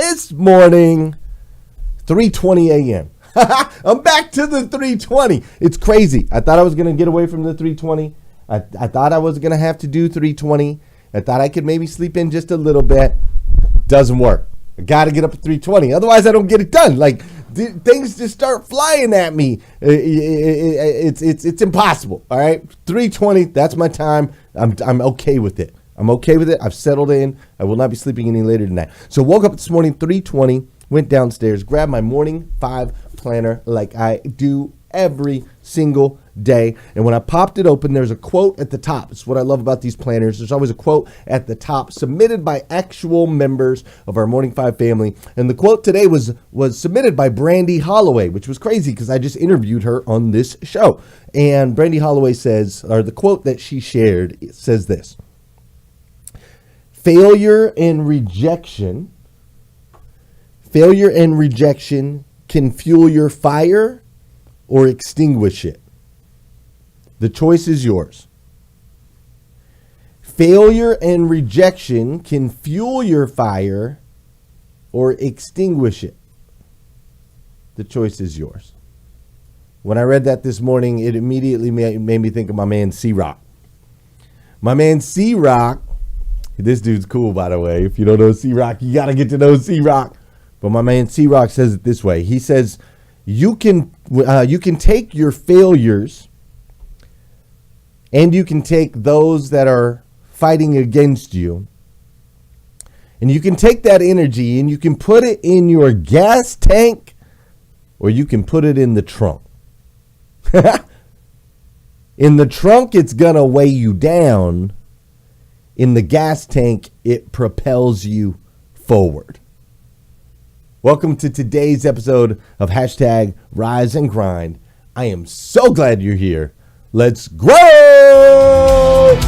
this morning, 3:20 a.m. I'm back to the 3:20. It's crazy. I thought I was going to get away from the 3:20. I thought I was going to have to do 3:20. I thought I could maybe sleep in just a little bit. Doesn't work. I got to get up at 3:20. Otherwise, I don't get it done. Like, things just start flying at me. It's impossible. All right, 3:20. That's my time. I'm okay with it. I'm okay with it. I've settled in. I will not be sleeping any later than that. So woke up this morning, 3:20. Went downstairs, grabbed my morning 5 planner like I do every single day. And when I popped it open, there's a quote at the top. It's what I love about these planners. There's always a quote at the top submitted by actual members of our Morning 5 family. And the quote today was submitted by Brandy Holloway, which was crazy because I just interviewed her on this show. And Brandy Holloway says, or the quote that she shared, it says this: Failure and rejection can fuel your fire or extinguish it. The choice is yours. Failure and rejection can fuel your fire or extinguish it. The choice is yours. When I read that this morning, it immediately made me think of my man C-Rock. My man C-Rock, this dude's cool, by the way. If you don't know C-Rock, you got to get to know C-Rock. But my man C-Rock says it this way. He says, you can take your failures and you can take those that are fighting against you, and you can take that energy and you can put it in your gas tank, or you can put it in the trunk. In the trunk, it's going to weigh you down. In the gas tank, it propels you forward. Welcome to today's episode of Hashtag Rise and Grind. I am so glad you're here. Let's grow!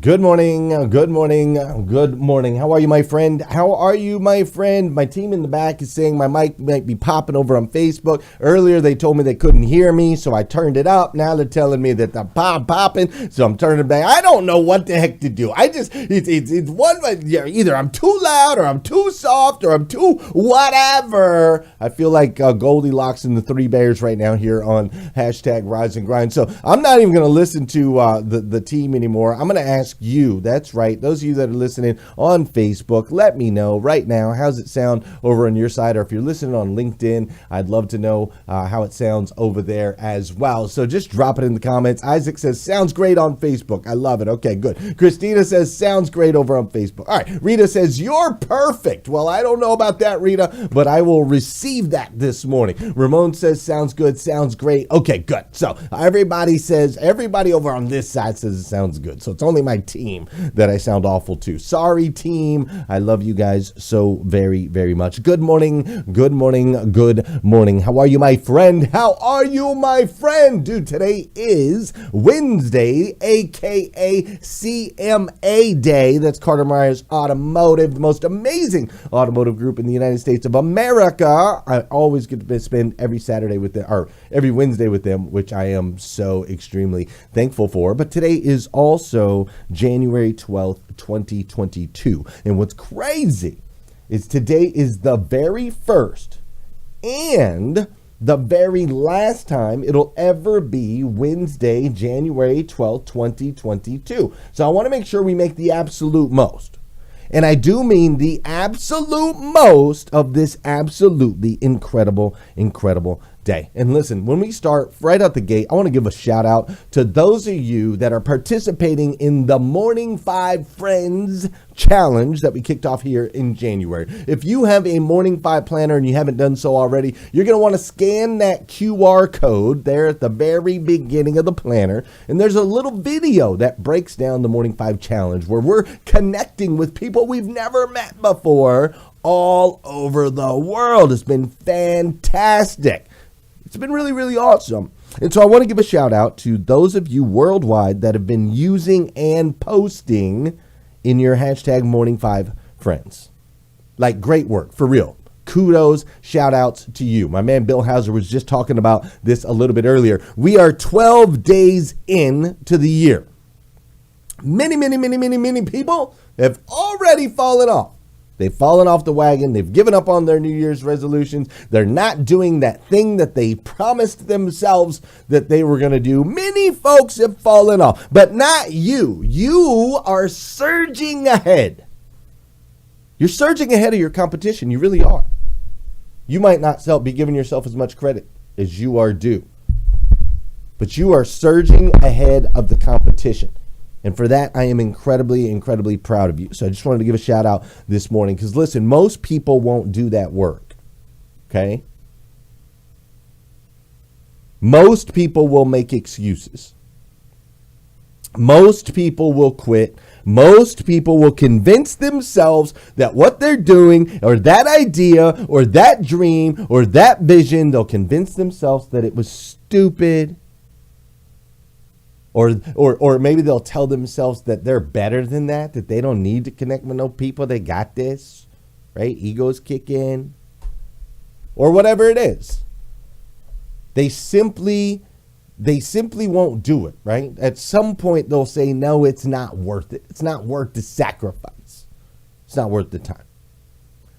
Good morning, good morning, good morning. How are you, my friend? How are you, my friend? My team in the back is saying my mic might be popping over on Facebook. Earlier, they told me they couldn't hear me, so I turned it up. Now they're telling me that the popping, so I'm turning it back. I don't know what the heck to do. It's one, either I'm too loud or I'm too soft or I'm too whatever. I feel like Goldilocks and the Three Bears right now here on Hashtag Rise and Grind. So I'm not even going to listen to the team anymore. I'm going to ask you, that's right, those of you that are listening on Facebook, let me know right now, how's it sound over on your side? Or if you're listening on LinkedIn, I'd love to know how it sounds over there as well. So just drop it in the comments. Isaac says, sounds great on Facebook. I love it. Okay, good. Christina says, sounds great over on Facebook. All right, Rita says, you're perfect. Well, I don't know about that, Rita, but I will receive that this morning. Ramon says, sounds good, sounds great. Okay, good. So everybody over on this side says it sounds good. So it's only my team that I sound awful to. Sorry, team. I love you guys so very, very much. Good morning. Good morning. Good morning. How are you, my friend? How are you, my friend? Dude, today is Wednesday, aka CMA Day. That's Carter Myers Automotive, the most amazing automotive group in the United States of America. I always get to spend every Saturday with them, or every Wednesday with them, which I am so extremely thankful for. But today is also January 12th, 2022. And what's crazy is today is the very first and the very last time it'll ever be Wednesday, January 12th, 2022. So I want to make sure we make the absolute most. And I do mean the absolute most of this absolutely incredible day. And listen, when we start right out the gate, I want to give a shout out to those of you that are participating in the Morning 5 Friends Challenge that we kicked off here in January. If you have a Morning 5 planner and you haven't done so already, you're going to want to scan that QR code there at the very beginning of the planner. And there's a little video that breaks down the Morning 5 Challenge where we're connecting with people we've never met before all over the world. It's been fantastic. It's been really, really awesome. And so I want to give a shout out to those of you worldwide that have been using and posting in your hashtag Morning 5 friends. Like, great work, for real. Kudos, shout outs to you. My man Bill Hauser was just talking about this a little bit earlier. We are 12 days into the year. Many people have already fallen off. They've fallen off the wagon. They've given up on their New Year's resolutions. They're not doing that thing that they promised themselves that they were going to do. Many folks have fallen off, but not you. You are surging ahead. You're surging ahead of your competition. You really are. You might not be giving yourself as much credit as you are due, but you are surging ahead of the competition. And for that, I am incredibly proud of you. So I just wanted to give a shout out this morning because, listen, most people won't do that work, okay? Most people will make excuses. Most people will quit. Most people will convince themselves that what they're doing or that idea or that dream or that vision, they'll convince themselves that it was stupid. Or maybe they'll tell themselves that they're better than that they don't need to connect with no people. They got this, right? Egos kick in. Or whatever it is. They simply won't do it, right? At some point, they'll say, no, it's not worth it. It's not worth the sacrifice. It's not worth the time.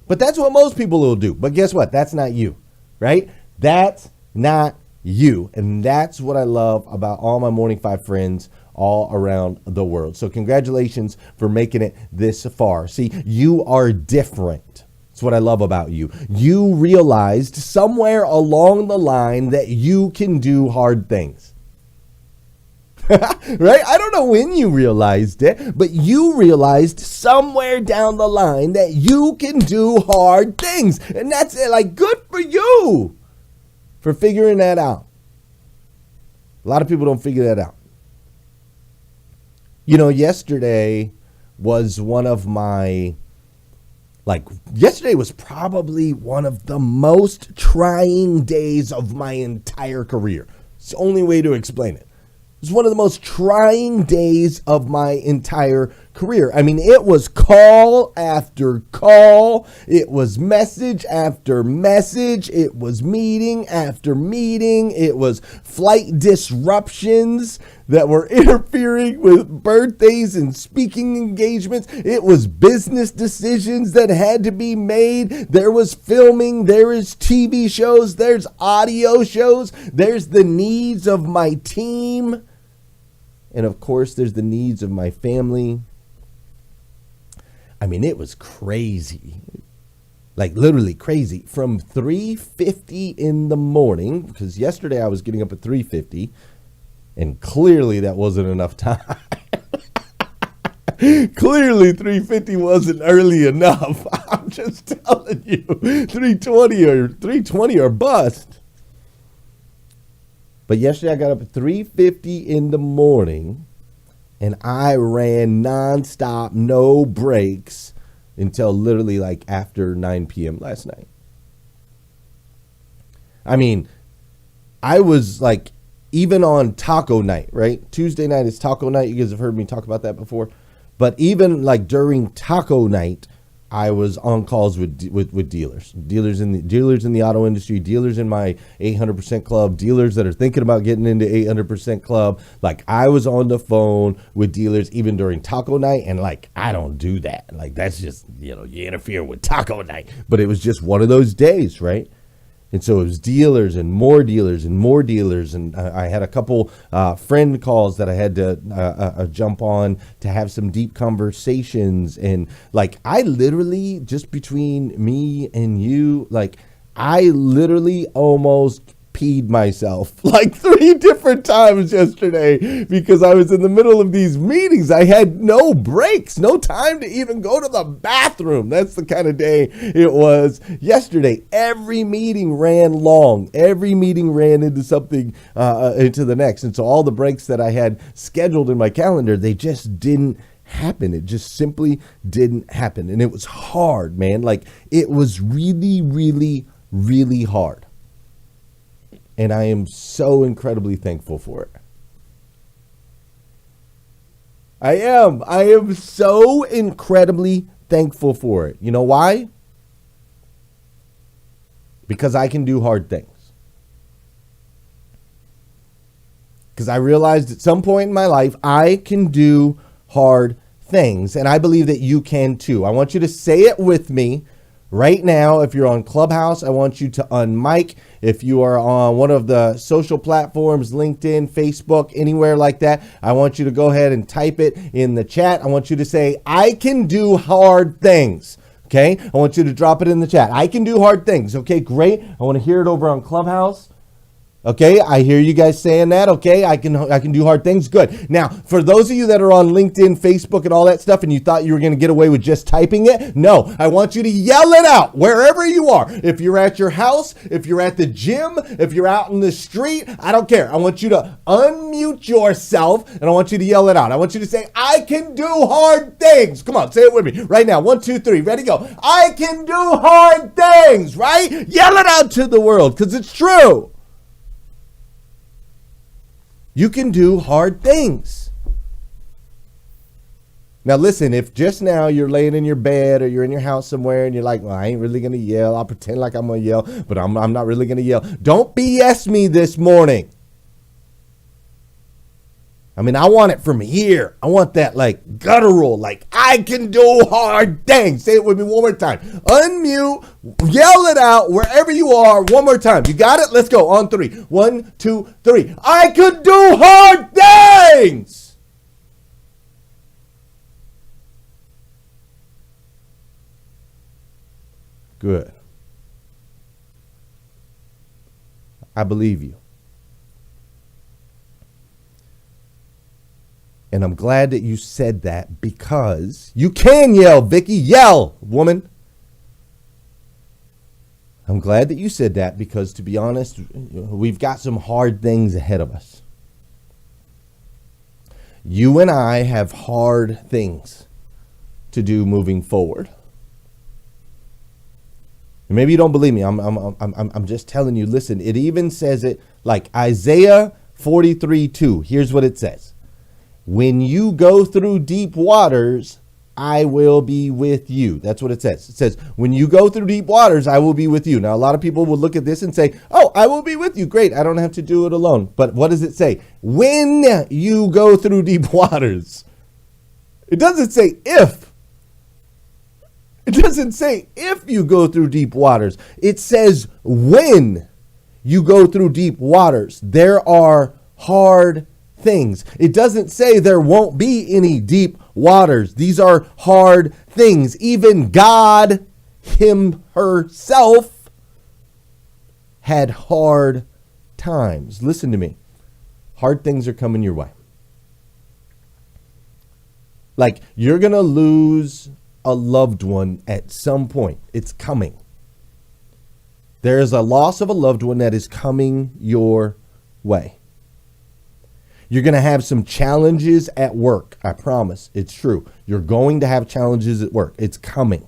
But that's what most people will do. But guess what? That's not you, right? That's not you. And that's what I love about all my Morning 5 friends all around the world. So congratulations for making it this far. See, you are different. That's what I love about you. You realized somewhere along the line that you can do hard things. Right? I don't know when you realized it, but you realized somewhere down the line that you can do hard things. And that's it. Like, good for you for figuring that out. A lot of people don't figure that out. You know, yesterday was yesterday was probably one of the most trying days of my entire career. It's the only way to explain it. It was one of the most trying days of my entire career. I mean, it was call after call. It was message after message. It was meeting after meeting. It was flight disruptions that were interfering with birthdays and speaking engagements. It was business decisions that had to be made. There was filming. There is TV shows. There's audio shows. There's the needs of my team. And of course, there's the needs of my family. I mean, it was crazy. Like, literally crazy. From 3:50 in the morning, because yesterday I was getting up at 3:50, and clearly that wasn't enough time. Clearly 3:50 wasn't early enough. I'm just telling you, 3:20 or bust. But yesterday I got up at 3:50 in the morning and I ran nonstop, no breaks until literally like after 9 p.m. last night. I mean, I was like, even on taco night, right? Tuesday night is taco night. You guys have heard me talk about that before. But even like during taco night, I was on calls with dealers in the auto industry, dealers in my 800% club, dealers that are thinking about getting into 800% club. Like, I was on the phone with dealers even during taco night, and like, I don't do that. Like, that's just, you interfere with taco night. But it was just one of those days, right? And so it was dealers and more dealers and more dealers. And I had a couple friend calls that I had to jump on to have some deep conversations. And like, I literally, just between me and you, like, I literally almost peed myself like 3 different times yesterday because I was in the middle of these meetings. I had no breaks, no time to even go to the bathroom. That's the kind of day it was yesterday. Every meeting ran long. Every meeting ran into something, into the next. And so all the breaks that I had scheduled in my calendar, they just didn't happen. It just simply didn't happen. And it was hard, man. Like, it was really, really, really hard. And I am so incredibly thankful for it. I am. I am so incredibly thankful for it. You know why? Because I can do hard things. Because I realized at some point in my life, I can do hard things. And I believe that you can too. I want you to say it with me right now. If you're on Clubhouse, I want you to unmic. If you are on one of the social platforms, LinkedIn, Facebook, anywhere like that, I want you to go ahead and type it in the chat. I want you to say, I can do hard things. Okay, I want you to drop it in the chat. I can do hard things. Okay, great. I want to hear it over on Clubhouse. Okay, I hear you guys saying that. Okay, I can do hard things. Good. Now, for those of you that are on LinkedIn, Facebook, and all that stuff, and you thought you were going to get away with just typing it, no, I want you to yell it out wherever you are. If you're at your house, if you're at the gym, if you're out in the street, I don't care. I want you to unmute yourself, and I want you to yell it out. I want you to say, I can do hard things. Come on, say it with me right now. 1, 2, 3. Ready, go. I can do hard things, right? Yell it out to the world because it's true. You can do hard things. Now listen, if just now you're laying in your bed or you're in your house somewhere and you're like, well, I ain't really going to yell. I'll pretend like I'm going to yell, but I'm not really going to yell. Don't BS me this morning. I mean, I want it from here. I want that like guttural, like I can do hard things. Say it with me one more time. Unmute, yell it out wherever you are. One more time. You got it? Let's go on 3. 1, 2, 3. I can do hard things. Good. I believe you. And I'm glad that you said that because you can yell, Vicky. Yell, woman. I'm glad that you said that because, to be honest, we've got some hard things ahead of us. You and I have hard things to do moving forward. And maybe you don't believe me. I'm just telling you. Listen, it even says it like Isaiah 43:2. Here's what it says. When you go through deep waters, I will be with you. That's what it says. It says, when you go through deep waters, I will be with you. Now, a lot of people will look at this and say, oh, I will be with you. Great. I don't have to do it alone. But what does it say? When you go through deep waters. It doesn't say if. It doesn't say if you go through deep waters. It says when you go through deep waters. There are hard things. It doesn't say there won't be any deep waters. These are hard things. Even God herself had hard times. Listen to me. Hard things are coming your way. Like you're going to lose a loved one at some point. It's coming. There is a loss of a loved one that is coming your way. You're going to have some challenges at work. I promise. It's true. You're going to have challenges at work. It's coming.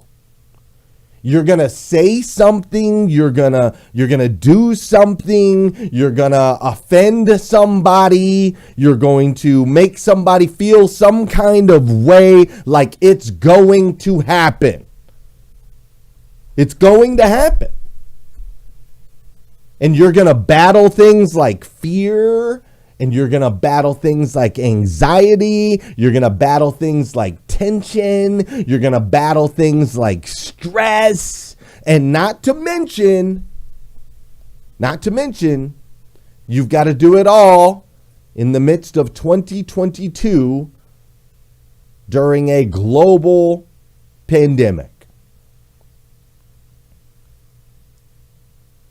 You're going to say something. You're going to do something. You're going to offend somebody. You're going to make somebody feel some kind of way, like it's going to happen. It's going to happen. And you're going to battle things like fear. And you're going to battle things like anxiety. You're going to battle things like tension. You're going to battle things like stress. And not to mention, you've got to do it all in the midst of 2022 during a global pandemic.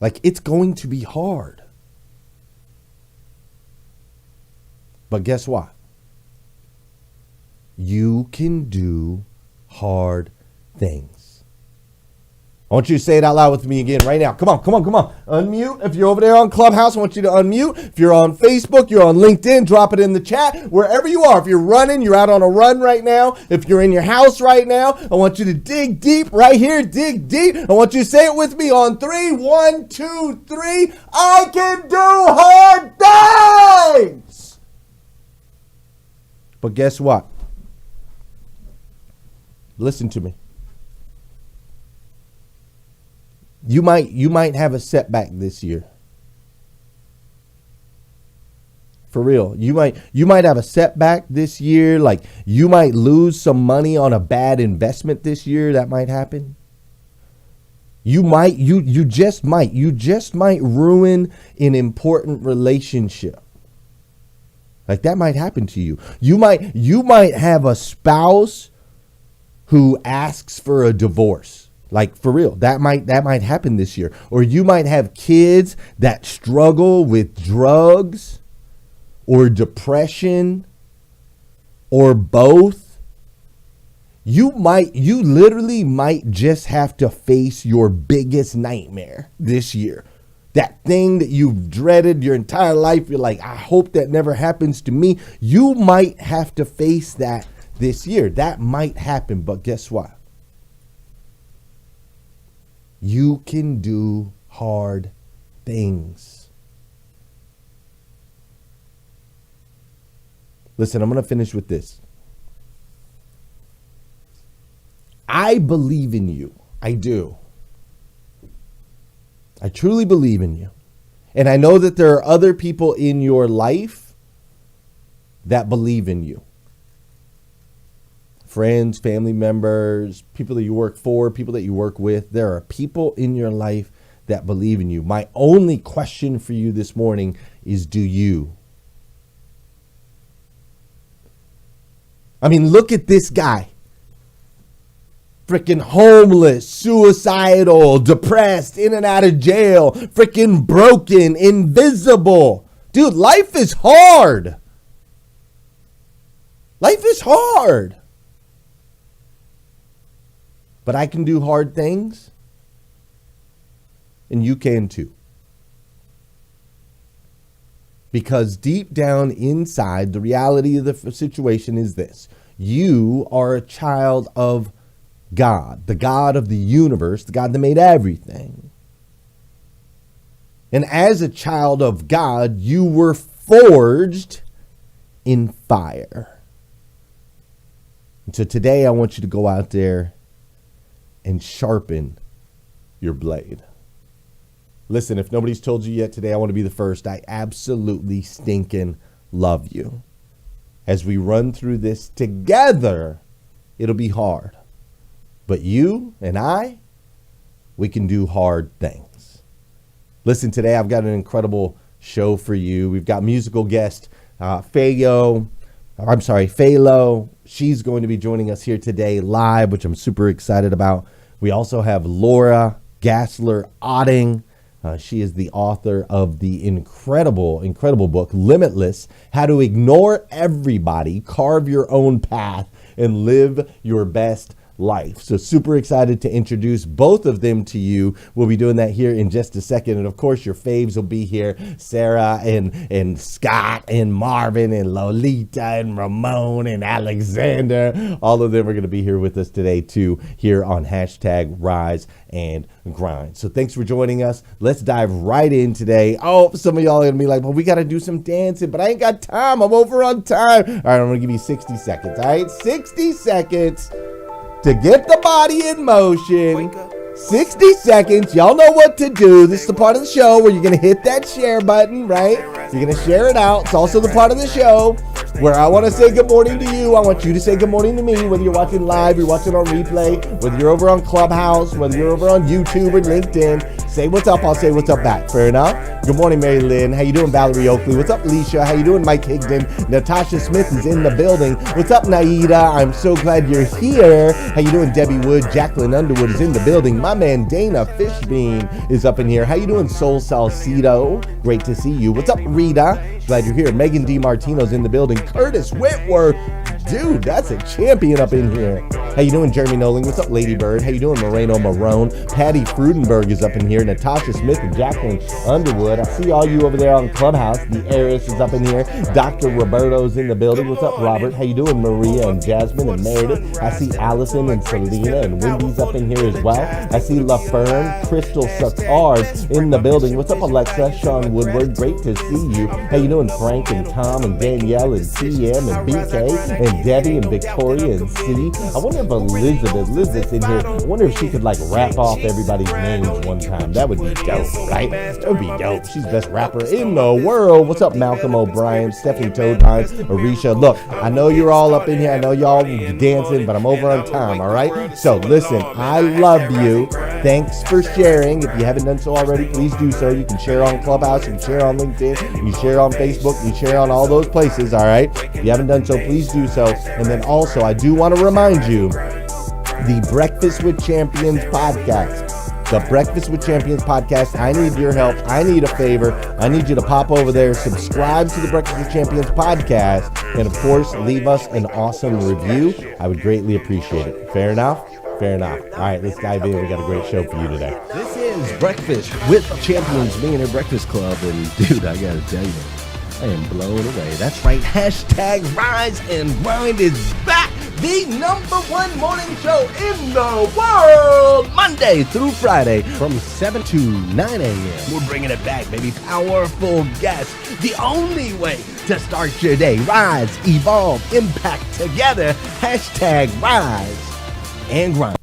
Like, it's going to be hard. But guess what? You can do hard things. I want you to say it out loud with me again right now. Come on. Unmute. If you're over there on Clubhouse, I want you to unmute. If you're on Facebook, you're on LinkedIn, drop it in the chat. Wherever you are, if you're running, you're out on a run right now. If you're in your house right now, I want you to dig deep right here. Dig deep. I want you to say it with me on 3. 1, 2, 3. I can do hard things. But guess what? Listen to me. You might have a setback this year. For real. You might have a setback this year. Like you might lose some money on a bad investment this year. That might happen. You just might ruin an important relationship. Like that might happen to you. You might have a spouse who asks for a divorce. Like for real, that might happen this year. Or you might have kids that struggle with drugs or depression or both. You literally might just have to face your biggest nightmare this year. That thing that you've dreaded your entire life. You're like, I hope that never happens to me. You might have to face that this year. That might happen, but guess what? You can do hard things. Listen, I'm going to finish with this. I believe in you. I do. I truly believe in you. And I know that there are other people in your life that believe in you. Friends, family members, people that you work for, people that you work with. There are people in your life that believe in you. My only question for you this morning is, do you? I mean, look at this guy. Freaking homeless, suicidal, depressed, in and out of jail, freaking broken, invisible. Dude, life is hard. Life is hard. But I can do hard things, and you can too. Because deep down inside, the reality of the situation is this. You are a child of God, the God of the universe, the God that made everything. And as a child of God, you were forged in fire. And so today I want you to go out there and sharpen your blade. Listen, if nobody's told you yet today, I want to be the first. I absolutely stinking love you. As we run through this together, it'll be hard. But you and I, we can do hard things. Listen, today I've got an incredible show for you. We've got musical guest Faylo. She's going to be joining us here today live, which I'm super excited about. We also have Laura Gassner Otting. She is the author of the incredible book, Limitless: How to Ignore Everybody, Carve Your Own Path, and Live Your Best Life. So super excited to introduce both of them to you. We'll be doing that here in just a second. And of course, your faves will be here. Sara and Scott and Marvin and Lolita and Ramon and Alexander. All of them are going to be here with us today too, here on #Rise and Grind. So thanks for joining us. Let's dive right in today. Oh, some of y'all are going to be like, well, we got to do some dancing, but I ain't got time. I'm over on time. All right, I'm going to give you 60 seconds. All right, 60 seconds. To get the body in motion. 60 seconds. Y'all know what to do. This is the part of the show where you're going to hit that share button, right? You're going to share it out. It's also the part of the show where I want to say good morning to you. I want you to say good morning to me, whether you're watching live, you're watching on replay, whether you're over on Clubhouse, whether you're over on YouTube or LinkedIn. Say what's up. I'll say what's up back. Fair enough? Good morning, Mary Lynn. How you doing, Valerie Oakley? What's up, Leisha? How you doing, Mike Higdon? Natasha Smith is in the building. What's up, Naida? I'm so glad you're here. How you doing, Debbie Wood? Jacqueline Underwood is in the building. My man Dana Fishbein is up in here. How you doing, Soul Salcido? Great to see you. What's up, Rita? Glad you're here. Megan DiMartino's in the building. Curtis Whitworth. Dude, that's a champion up in here. How you doing, Jeremy Noling? What's up, Lady Bird? How you doing, Moreno Marone? Patty Frudenberg is up in here. Natasha Smith and Jacqueline Underwood. I see all you over there on Clubhouse. The Heiress is up in here. Dr. Roberto's in the building. What's up, Robert? How you doing, Maria and Jasmine and Meredith? I see Allison and Selena and Wendy's up in here as well. I see LaFern, Crystal Suckard in the building. What's up, Alexa? Sean Woodward, great to see you. How you doing, Frank and Tom and Danielle and TM and BK and Debbie and Victoria and C? I wonder if Elizabeth's in here. I wonder if she could like rap off everybody's names one time. That would be dope, right? That would be dope. She's the best rapper in the world. What's up, Malcolm O'Brien, Stephanie Toadpine, Arisha? Look, I know you're all up in here. I know y'all dancing, but I'm over on time, all right? So listen, I love you. Thanks for sharing. If you haven't done so already, please do so. You can share on Clubhouse, you can share on LinkedIn, you can share on Facebook, you can share on all those places, all right? If you haven't done so, please do so. And then also, I do want to remind you, the Breakfast with Champions podcast. The Breakfast with Champions podcast. I need your help. I need a favor. I need you to pop over there, subscribe to the Breakfast with Champions podcast, and of course, leave us an awesome review. I would greatly appreciate it. Fair enough? Fair enough. All right, let's dive in. We got a great show for you today. This is Breakfast with Champions Millionaire Breakfast Club, and dude, I gotta tell you, I am blown away. That's right. Hashtag Rise and Grind is back. The #1 morning show in the world. Monday through Friday from 7 to 9 a.m. We're bringing it back, baby. Powerful guests. The only way to start your day. Rise, evolve, impact together. Hashtag Rise and Grind.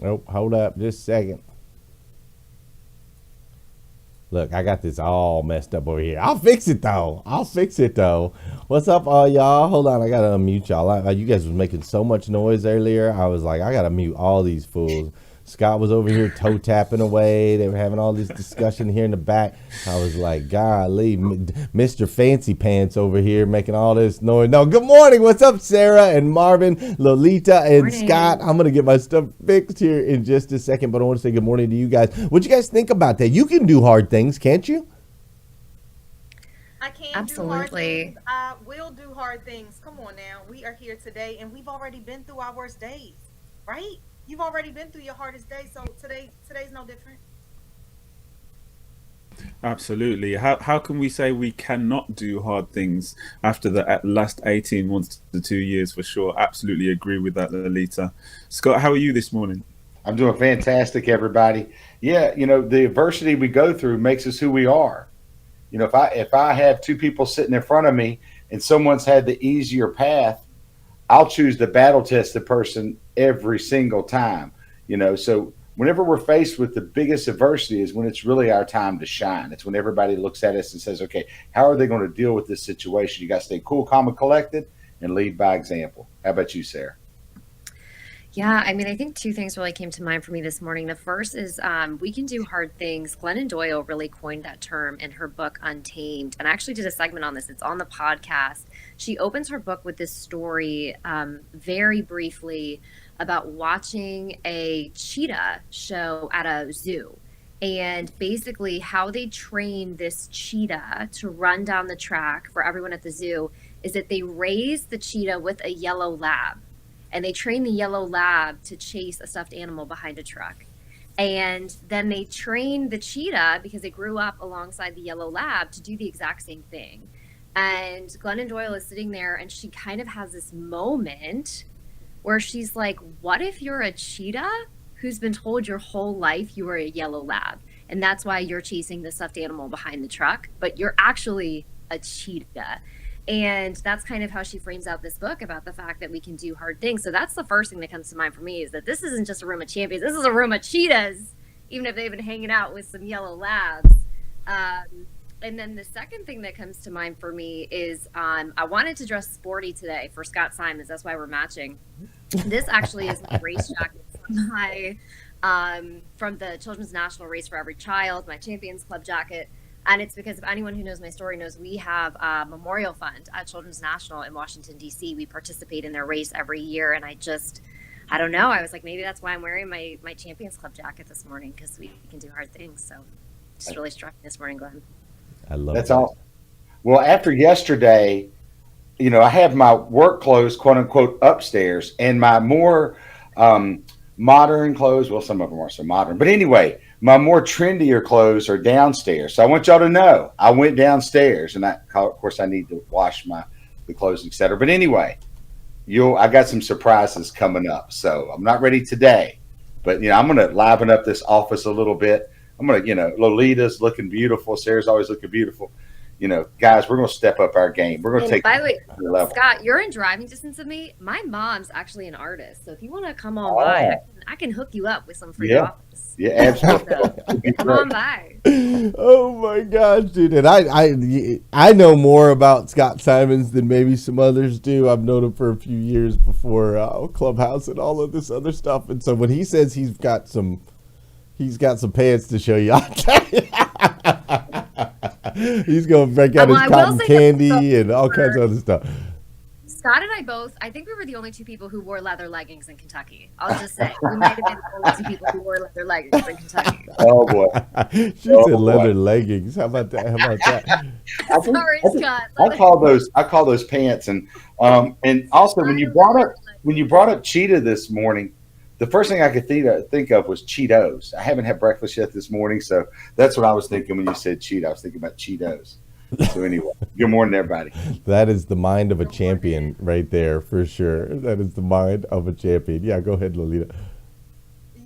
Oh, hold up just a second. Look, I got this all messed up over here. I'll fix it though. What's up, all y'all? Hold on, I gotta unmute y'all. You guys was making so much noise earlier. I was like, I gotta mute all these fools. Scott was over here toe tapping away. They were having all this discussion here in the back. I was like, golly, Mr. Fancy Pants over here making all this noise. No, good morning. What's up, Sarah and Marvin, Lolita and morning. Scott? I'm going to get my stuff fixed here in just a second, but I want to say good morning to you guys. What'd you guys think about that? You can do hard things, can't you? I can Absolutely. do hard things. I will do hard things. Come on now. We are here today, and we've already been through our worst days, right? You've already been through your hardest day, so today's no different. Absolutely. How can we say we cannot do hard things after the last 18 months to 2 years for sure? Absolutely agree with that, Lolita. Scott, how are you this morning? I'm doing fantastic, everybody. Yeah, the adversity we go through makes us who we are. If I have two people sitting in front of me and someone's had the easier path, I'll choose the battle tested person every single time, so whenever we're faced with the biggest adversity is when it's really our time to shine. It's when everybody looks at us and says, okay, how are they going to deal with this situation? You got to stay cool, calm, and collected and lead by example. How about you, Sarah? Yeah, I mean, I think two things really came to mind for me this morning. The first is we can do hard things. Glennon Doyle really coined that term in her book, Untamed. And I actually did a segment on this. It's on the podcast. She opens her book with this story very briefly about watching a cheetah show at a zoo. And basically how they train this cheetah to run down the track for everyone at the zoo is that they raise the cheetah with a yellow lab. And they train the yellow lab to chase a stuffed animal behind a truck. And then they train the cheetah, because it grew up alongside the yellow lab, to do the exact same thing. And Glennon Doyle is sitting there and she kind of has this moment where she's like, what if you're a cheetah who's been told your whole life you were a yellow lab? And that's why you're chasing the stuffed animal behind the truck, but you're actually a cheetah. And that's kind of how she frames out this book about the fact that we can do hard things. So that's the first thing that comes to mind for me, is that this isn't just a room of champions. This is a room of cheetahs, even if they've been hanging out with some yellow labs. And then the second thing that comes to mind for me is I wanted to dress sporty today for Scott Simons. That's why we're matching. This actually is my race jacket from the Children's National Race for Every Child, my Champions Club jacket. And it's because if anyone who knows my story knows, we have a memorial fund at Children's National in Washington, D.C. We participate in their race every year. And I don't know. I was like, maybe that's why I'm wearing my Champions Club jacket this morning, because we can do hard things. So just really struck me this morning, Glenn. I love That's that. all. Well, after yesterday, I have my work clothes, quote unquote, upstairs, and my more modern clothes. Well, some of them aren't so modern, but anyway, my more trendier clothes are downstairs. So I want y'all to know I went downstairs, and of course I need to wash the clothes, etc. But anyway, I got some surprises coming up. So I'm not ready today, but I'm going to liven up this office a little bit. I'm going to, Lolita's looking beautiful. Sarah's always looking beautiful. Guys, we're going to step up our game. We're going to take. By the way, the level. Scott, you're in driving distance of me. My mom's actually an artist, so if you want to come on by, I can hook you up with some free office. Yeah, absolutely. Come on by. Oh my gosh, dude! And I know more about Scott Simons than maybe some others do. I've known him for a few years before Clubhouse and all of this other stuff. And so when he says he's got some pants to show you, I'll tell you. He's going to break out his cotton candy and all kinds of other stuff. Scott and I both, I think we were the only two people who wore leather leggings in Kentucky. I'll just say. We might have been the only two people who wore leather leggings in Kentucky. Oh, boy. She said leather leggings. How about that? Sorry, Scott. I call those pants. And also, when you brought up Cheetah this morning, the first thing I could think of was Cheetos. I haven't had breakfast yet this morning, so that's what I was thinking when you said Cheetah. I was thinking about Cheetos. So anyway, good morning, everybody. That is the mind of a champion right there, for sure. That is the mind of a champion. Yeah, go ahead, Lolita.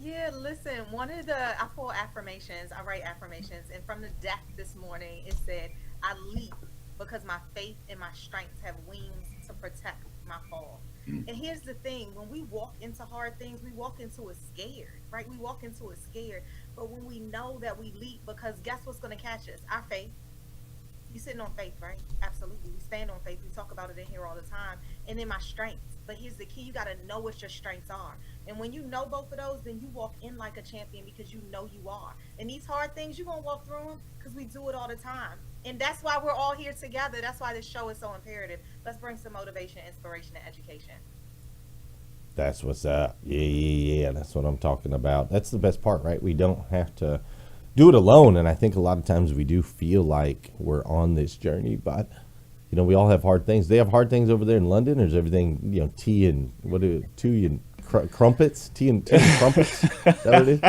Yeah, listen, I pull affirmations. I write affirmations. And from the deck this morning, it said, I leap because my faith and my strength have wings to protect my fall. And here's the thing, when we walk into hard things, we walk into it scared, right? We walk into it scared. But when we know that we leap, because guess what's going to catch us? Our faith. You sitting on faith, right? Absolutely. We stand on faith. We talk about it in here all the time. And then my strengths. But here's the key. You got to know what your strengths are. And when you know both of those, then you walk in like a champion because you know you are. And these hard things, you're going to walk through them because we do it all the time. And that's why we're all here together. That's why this show is so imperative. Let's bring some motivation, inspiration, and education. That's what's up. Yeah. That's what I'm talking about. That's the best part, right? We don't have to do it alone. And I think a lot of times we do feel like we're on this journey, but we all have hard things. They have hard things over there in London. There's everything, tea and crumpets, tea and crumpets. Is that what it is?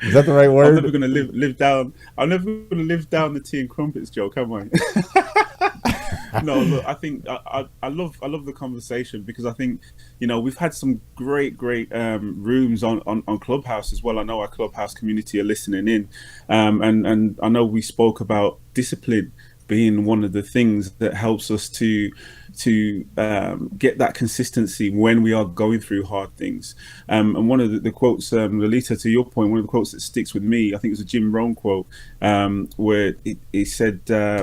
Is that the right word? I'm never going to live down. I'm never going to live down the tea and crumpets joke, am I? No, look, I think I love the conversation because I think we've had some great rooms on Clubhouse as well. I know our Clubhouse community are listening in, and I know we spoke about discipline being one of the things that helps us to get that consistency when we are going through hard things. And one of the quotes, Lolita, to your point, one of the quotes that sticks with me, I think it was a Jim Rohn quote, where he said,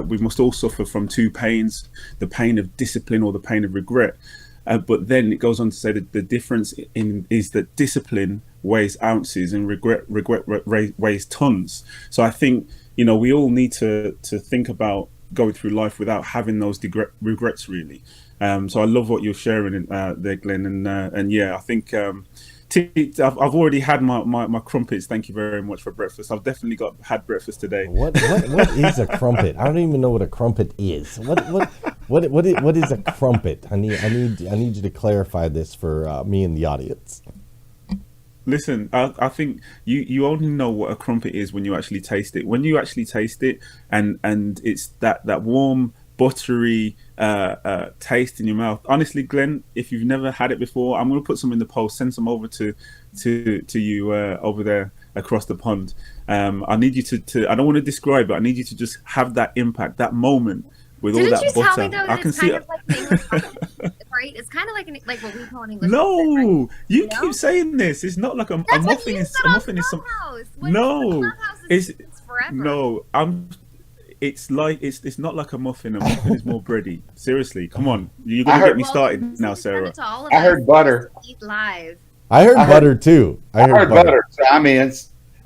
we must all suffer from two pains, the pain of discipline or the pain of regret. But then it goes on to say that the difference is that discipline weighs ounces and regret weighs tons. So I think, we all need to think about going through life without having those regrets, really. So I love what you're sharing there, Glenn. And yeah, I think I've already had my crumpets. Thank you very much for breakfast. I've definitely had breakfast today. What is a crumpet? I don't even know what a crumpet is. What is a crumpet? I need you to clarify this for me and the audience. Listen, I think you only know what a crumpet is when you actually taste it. When you actually taste it, and it's that warm, buttery taste in your mouth. Honestly, Glenn, if you've never had it before, I'm going to put some in the post. Send some over to you over there across the pond. I need you to. I don't want to describe it. I need you to just have that impact, that moment with all that butter. Didn't you tell me though that it's kind of like English muffins, right? It's kind of like what we call an English muffin, right? You keep saying this. It's not like a muffin. A muffin is some. No, it's forever. No, It's not like a muffin. A muffin is more bready. Seriously, come on. You're gonna get me started now, Sarah. I heard butter. Eat live. I heard butter too. I heard butter. So I mean,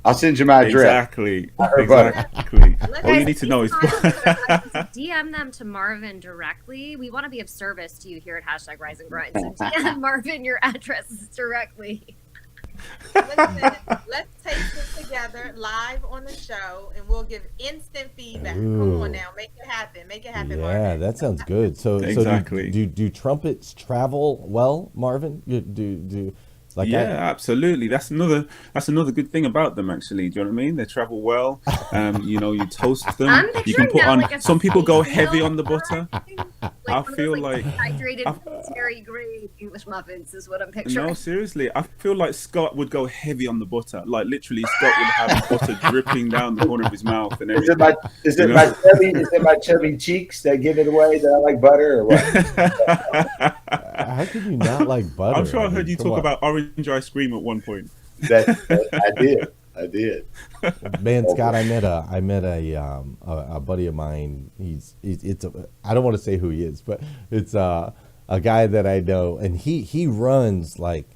I'll send you my address. Exactly. All you need to know is DM them to Marvin directly. We want to be of service to you here at #Rise and Grind. So DM Marvin your addresses directly. Listen, let's taste it together live on the show, and we'll give instant feedback. Come on Ooh. now, make it happen. Make it happen, Yeah, Marvin. that sounds good. So Exactly. do trumpets travel well, Marvin? Do like Yeah, absolutely. That's another good thing about them. Actually, do you know what I mean? They travel well. You know, you toast them. I'm You can picturing put now on. like a Some people go steak heavy meal on the butter. like I one of those feel like like. dehydrated I, military grade English muffins is what I'm no, picturing. seriously, I feel like Scott would go heavy on the butter. Like literally, Scott would have butter dripping down the corner of his mouth and Is it my everything. is You it know. my chubby is it my chubby cheeks that give it away that I like butter or what? how could you not like butter? I'm sure I heard mean, you come talk on. about orange ice cream at one point. That I did. I did. Man, Scott, I met a buddy of mine. I don't want to say who he is, but it's a guy that I know, and he runs like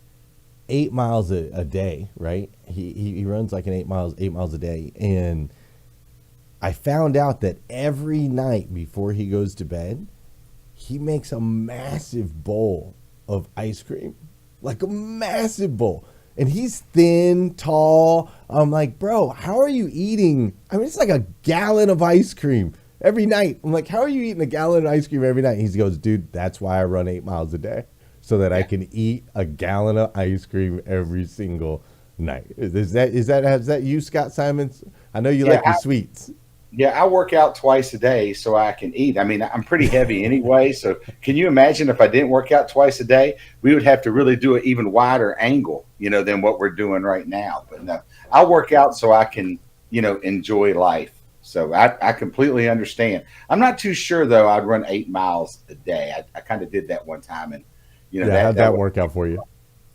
8 miles a day, right? He runs like 8 miles a day, and I found out that every night before he goes to bed, he makes a massive bowl of ice cream, like a massive bowl. And he's thin, tall. I'm like, bro, how are you eating? I mean, it's like a gallon of ice cream every night. I'm like, how are you eating a gallon of ice cream every night? He goes, dude, that's why I run 8 miles a day, so that I can eat a gallon of ice cream every single night. Is that you, Scott Simons? I know you like your sweets. Yeah, I work out twice a day so I can eat. I mean, I'm pretty heavy anyway. So can you imagine if I didn't work out twice a day, we would have to really do an even wider angle, than what we're doing right now. But no, I work out so I can, enjoy life. So I completely understand. I'm not too sure though. I'd run 8 miles a day. I kind of did that one time, and How'd that work out for you?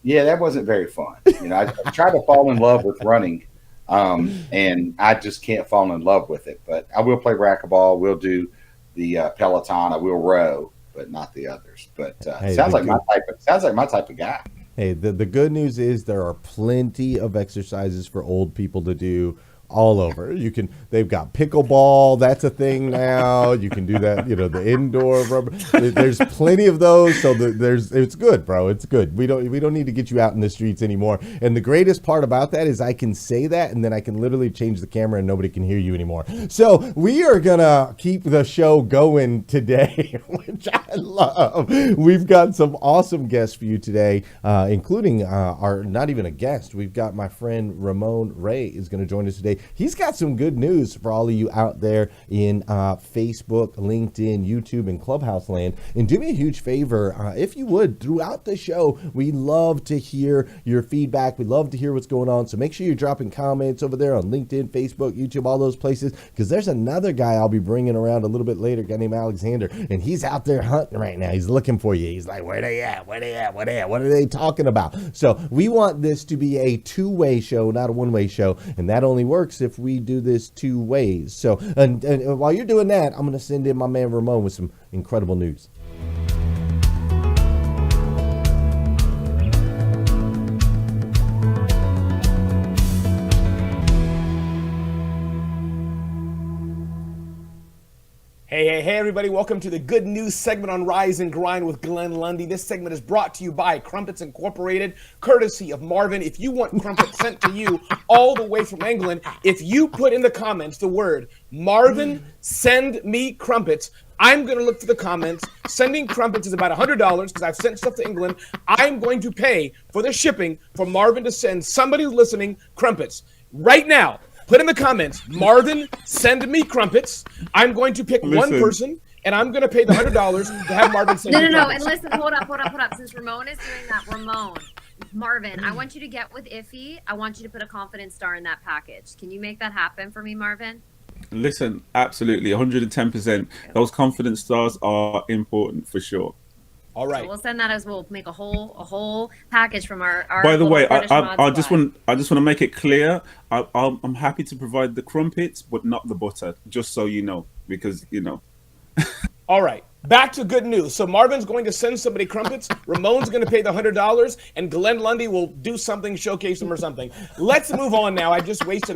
yeah, that wasn't very fun. I tried to fall in love with running. And I just can't fall in love with it. But I will play racquetball. We'll do the Peloton. I will row, but not the others. But Hey, sounds like my type of guy. Hey, the good news is there are plenty of exercises for old people to do all over. They've got pickleball, that's a thing now. You can do that, the indoor rubber. There's plenty of those, so it's good, bro. It's good. We don't need to get you out in the streets anymore. And the greatest part about that is I can say that, and then I can literally change the camera and nobody can hear you anymore. So we are gonna keep the show going today, which I love. We've got some awesome guests for you today, including our not even a guest. We've got my friend Ramon Reid is going to join us today. He's got some good news for all of you out there in Facebook, LinkedIn, YouTube, and Clubhouse land. And do me a huge favor, if you would, throughout the show, we love to hear your feedback. We love to hear what's going on. So make sure you're dropping comments over there on LinkedIn, Facebook, YouTube, all those places, because there's another guy I'll be bringing around a little bit later, a guy named Alexander, and he's out there hunting right now. He's looking for you. He's like, where they at? Where they at? What are they talking about? So we want this to be a two-way show, not a one-way show, and that only works if we do this 2 ways. So, and while you're doing that, I'm going to send in my man Ramon with some incredible news. Hey, everybody. Welcome to the good news segment on Rise and Grind with Glenn Lundy. This segment is brought to you by Crumpets Incorporated, courtesy of Marvin. If you want crumpets sent to you all the way from England, if you put in the comments the word, Marvin, send me crumpets, I'm going to look for the comments. Sending crumpets is about $100 because I've sent stuff to England. I'm going to pay for the shipping for Marvin to send somebody who's listening crumpets. Right now, put in the comments, Marvin, send me crumpets. I'm going to pick one person, and I'm going to pay the $100 to have Marvin send me crumpets. No. And listen, hold up. Since Ramon is doing that, Marvin, I want you to get with Iffy. I want you to put a confidence star in that package. Can you make that happen for me, Marvin? Listen, absolutely, 110%. Those confidence stars are important for sure. All right. So we'll send that as we'll make a whole package from our By the way, British mod I just squad. want to make it clear. I'm happy to provide the crumpets, but not the butter. Just so you know, because All right. Back to good news. So Marvin's going to send somebody crumpets. Ramon's going to pay the $100, and Glenn Lundy will do something, showcase him or something. Let's move on now. I just wasted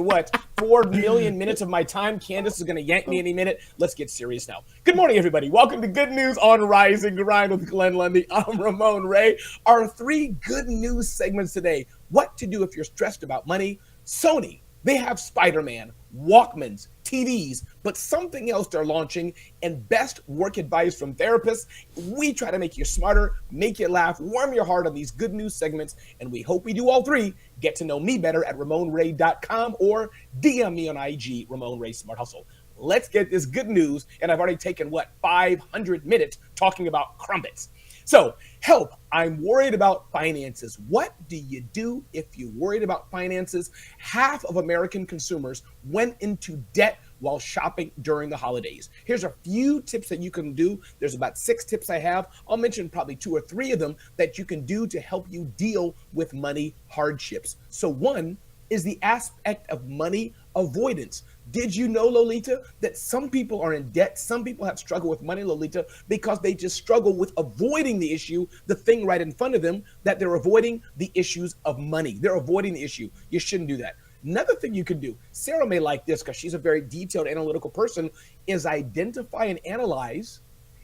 4 million minutes of my time. Candice is going to yank me any minute. Let's get serious now. Good morning, everybody. Welcome to Good News on Rise and Grind with Glenn Lundy. I'm Ramon Reid. Our 3 good news segments today. what to do if you're stressed about money. Sony, they have Spider-Man, Walkmans, TVs, but something else they're launching, and best work advice from therapists. We try to make you smarter, make you laugh, warm your heart on these good news segments, and we hope we do all three. Get to know me better at RamonRay.com or DM me on IG, Ramon Ray Smart Hustle. Let's get this good news, and I've already taken, 500 minutes talking about crumpets. So, help, I'm worried about finances. What do you do if you're worried about finances? Half of American consumers went into debt while shopping during the holidays. Here's a few tips that you can do. There's about 6 tips I have. I'll mention probably 2 or 3 of them that you can do to help you deal with money hardships. So one is the aspect of money avoidance. Did you know, Lolita, that some people are in debt? Some people have struggled with money, Lolita, because they just struggle with avoiding the issue, the thing right in front of them, that they're avoiding the issues of money. They're avoiding the issue. You shouldn't do that. Another thing you can do, Sara may like this because she's a very detailed analytical person, is identify and analyze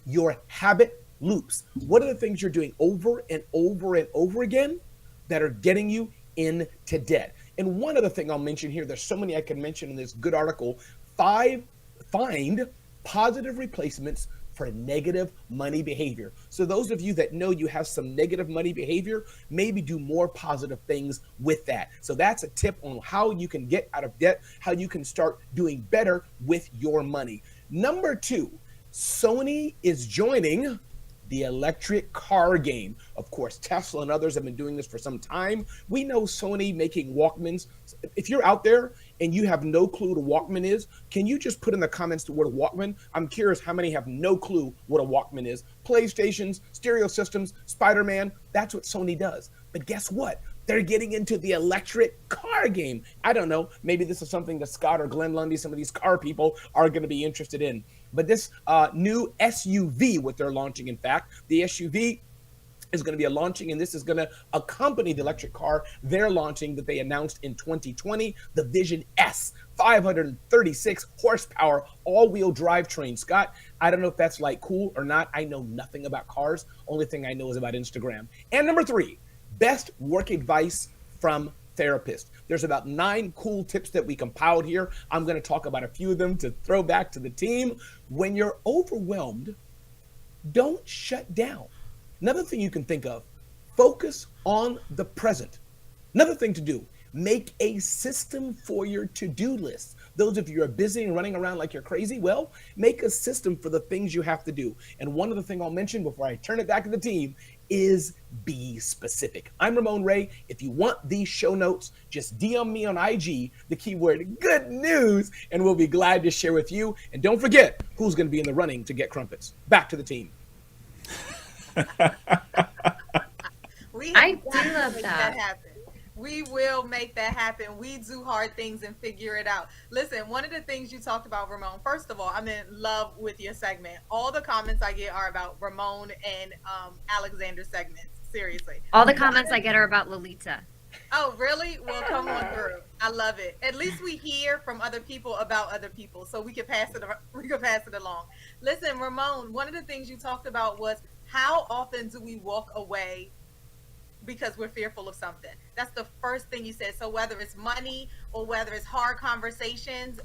your habit loops. What are the things you're doing over and over and over again that are getting you into debt? And one other thing I'll mention here, there's so many I can mention in this good article, find positive replacements for negative money behavior. So those of you that know you have some negative money behavior, maybe do more positive things with that. So that's a tip on how you can get out of debt, how you can start doing better with your money. Number 2, Sony is joining the electric car game. Of course, Tesla and others have been doing this for some time. We know Sony making Walkmans. If you're out there and you have no clue what a Walkman is, can you just put in the comments the word Walkman? I'm curious how many have no clue what a Walkman is. PlayStations, stereo systems, Spider-Man, that's what Sony does. But guess what? They're getting into the electric car game. I don't know. Maybe this is something that Scott or Glenn Lundy, some of these car people, are going to be interested in. But this new SUV, what they're launching, in fact, the SUV is going to be launching, and this is going to accompany the electric car they're launching that they announced in 2020, the Vision S, 536 horsepower, all-wheel drivetrain. Scott, I don't know if that's like cool or not. I know nothing about cars. Only thing I know is about Instagram. And number 3, best work advice from therapist. There's about 9 cool tips that we compiled here. I'm going to talk about a few of them to throw back to the team. When you're overwhelmed, don't shut down. Another thing you can think of, focus on the present. Another thing to do, make a system for your to-do list. Those of you who are busy and running around like you're crazy, well, make a system for the things you have to do. And one other thing I'll mention before I turn it back to the team is be specific. I'm Ramon Ray. If you want these show notes, just DM me on IG, the keyword good news, and we'll be glad to share with you. And don't forget who's going to be in the running to get crumpets. Back to the team. I do love that. We will make that happen. We do hard things and figure it out. Listen, one of the things you talked about, Ramon, first of all, I'm in love with your segment. All the comments I get are about Ramon and Alexander's segments. Seriously. All the comments I get are about Lolita. Oh, really? Well, come on through. I love it. At least we hear from other people about other people, so we can pass it along. Listen, Ramon, one of the things you talked about was how often do we walk away because we're fearful of something? That's the first thing you said. So whether it's money or whether it's hard conversations,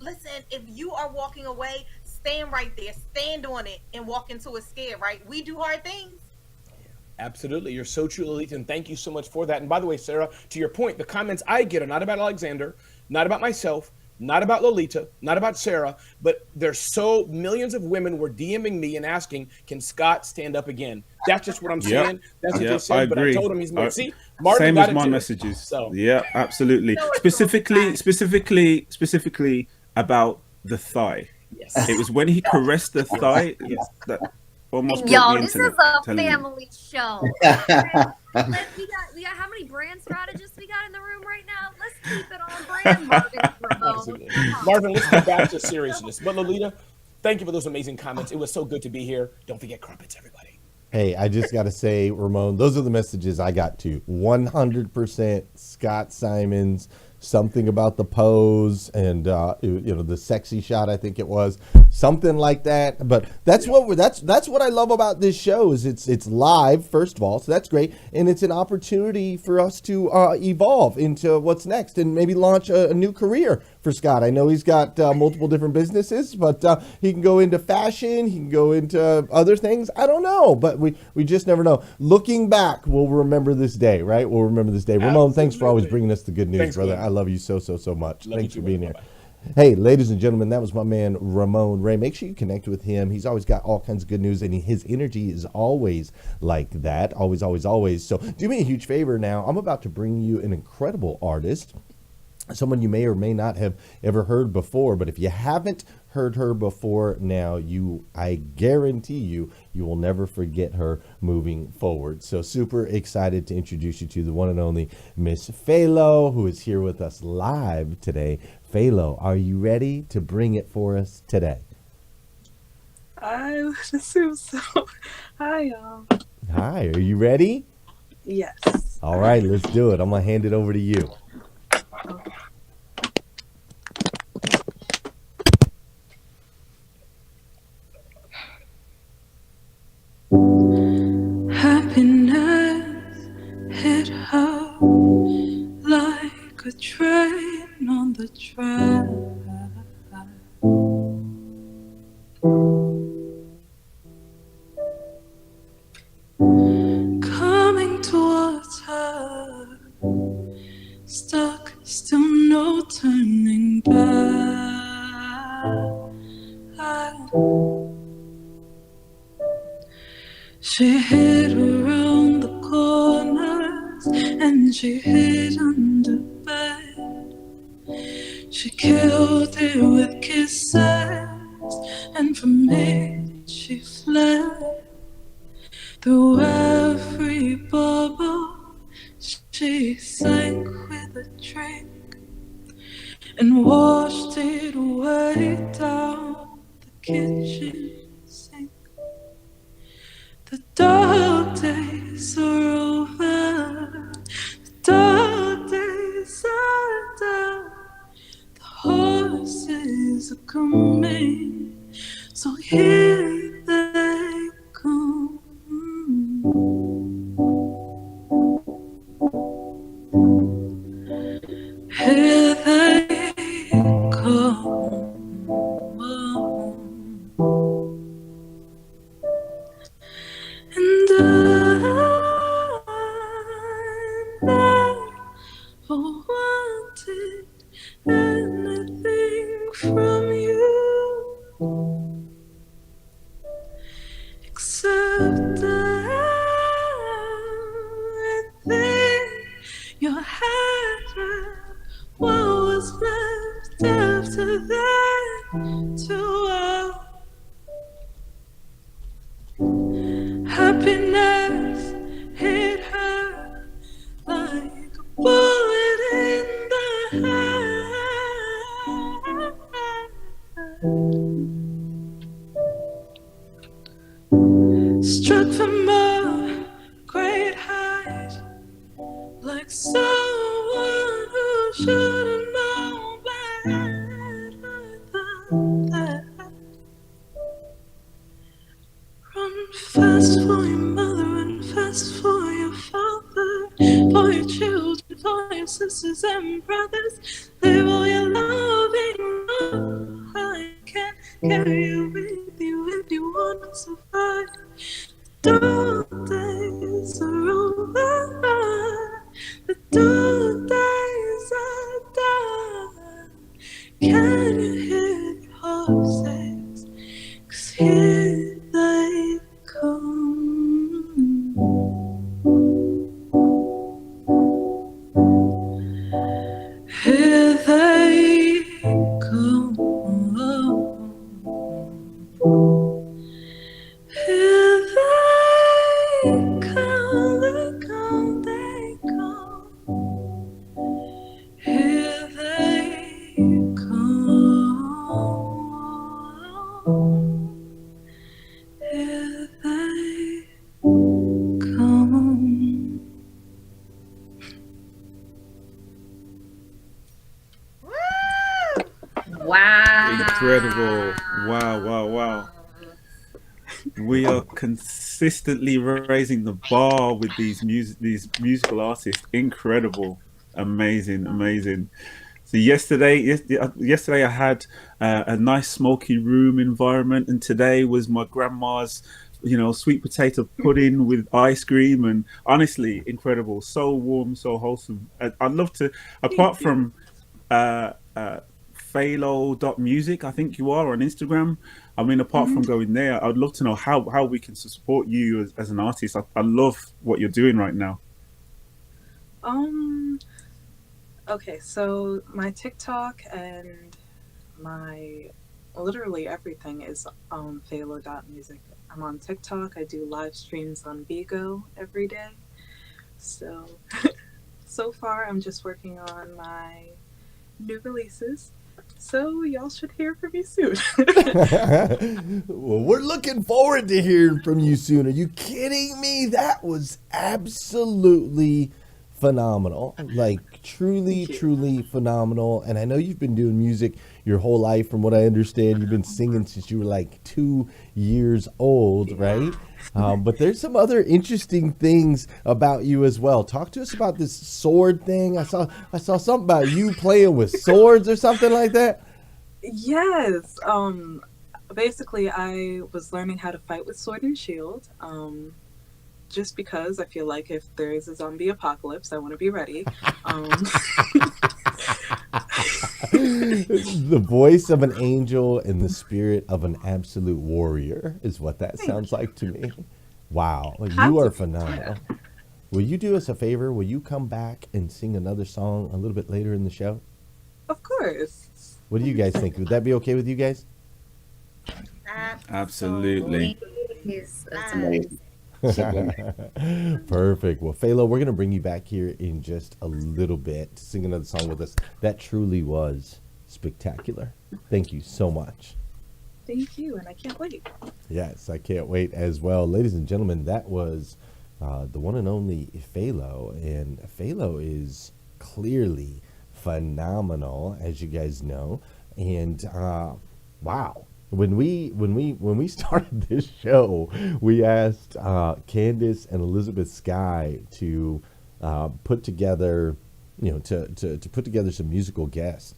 listen, if you are walking away, stand right there, stand on it, and walk into it scared, right? We do hard things. Absolutely. You're so true, Lolita, and thank you so much for that. And by the way, Sara, to your point, the comments I get are not about Alexander, not about myself, not about Lolita, not about Sara, but there's so millions of women were DMing me and asking, can Scott stand up again? That's just what I'm saying. That's what they said, but I told him he's not. See, Marvin same got as my it too. messages. So. Yeah, absolutely. Specifically about the thigh. Yes. It was when he caressed the thigh that almost Y'all, brought the this is internet a telling you. family show. we got how many brand strategists we got in the room right now? Let's keep it on brand, Marvin. Absolutely. Marvin, let's get back to seriousness. But Lolita, thank you for those amazing comments. It was so good to be here. Don't forget crumpets, everybody. Hey, I just got to say, Ramon, those are the messages I got too. 100% Scott Simons, something about the pose and the sexy shot, I think it was something like that. But that's what I love about this show is it's live, first of all, so that's great, and it's an opportunity for us to evolve into what's next and maybe launch a new career for Scott. I know he's got multiple different businesses, but he can go into fashion, he can go into other things. I don't know, but we just never know. Looking back, we'll remember this day, right? We'll remember this day. Ramon, thanks for always bringing us the good news, Thanks, brother. Glenn. I love you so much. Love Thanks you for too, being man. here. Bye-bye. Hey, ladies and gentlemen, that was my man Ramon Ray. Make sure you connect with him. He's always got all kinds of good news, and his energy is always like that. Always, always, always. So do me a huge favor now. I'm about to bring you an incredible artist, someone you may or may not have ever heard before, but if you haven't heard her before now, I guarantee you will never forget her moving forward. So super excited to introduce you to the one and only Miss Faylo, who is here with us live today. Faylo, are you ready to bring it for us today? I would assume so. Hi, y'all. Hi, are you ready? Yes. All right, let's do it. I'm gonna hand it over to you. Happiness hit her like a train on the track. Coming towards her, stuck, still no turning back. She hid around the corners and she hid under bed. She killed it with kisses and from it she fled. Through every bubble she sank with a drink and washed it away down the kitchen sink. The dark days are over, the dark days are done. The horses are coming, so here they come. Here they come. And I never wanted anything from you except everything you had and what was left after that to us. Happiness hit her like a bullet in the head. Struck from a great height, like someone who should have known better than that. Run fast for your mother, run fast for your father, for your children, for your sisters and brothers. Live all your loving love. I can't carry you with you if you want to survive. Dark days are over, the dark days are done. Can you hear the horses? 'Cause here they come. Incredible. Wow. We are consistently raising the bar with these musical artists. Incredible. Amazing. So yesterday I had a nice smoky room environment, and today was my grandma's, sweet potato pudding with ice cream, and honestly, incredible. So warm, so wholesome. I'd love to, apart from Faylo.music, I think you are on Instagram. I mean, apart from going there, I'd love to know how we can support you as an artist. I love what you're doing right now. Okay, so my TikTok and my literally everything is Faylo.music. I'm on TikTok. I do live streams on Bigo every day. So far I'm just working on my new releases. So y'all should hear from me soon. Well, we're looking forward to hearing from you soon. Are you kidding me? That was absolutely phenomenal. Like truly phenomenal. And I know you've been doing music your whole life. From what I understand, you've been singing since you were like 2 years old, right? But there's some other interesting things about you as well. Talk to us about this sword thing. I saw something about you playing with swords or something like that. Yes. Basically, I was learning how to fight with sword and shield. Just because I feel like if there is a zombie apocalypse, I want to be ready. The voice of an angel and the spirit of an absolute warrior is what that sounds like to me. Wow, you are phenomenal. Will you do us a favor? Will you come back and sing another song a little bit later in the show? Of course. What do you guys think? Would that be okay with you guys? Absolutely. That's amazing. Perfect. Well, Faylo, we're going to bring you back here in just a little bit to sing another song with us. That truly was spectacular. Thank you so much. Thank you, and I can't wait. Yes, I can't wait as well. Ladies and gentlemen, that was the one and only Faylo, and Faylo is clearly phenomenal, as you guys know. And wow. When we started this show, we asked Candice and Elizabeth Skye to put together, to put together some musical guests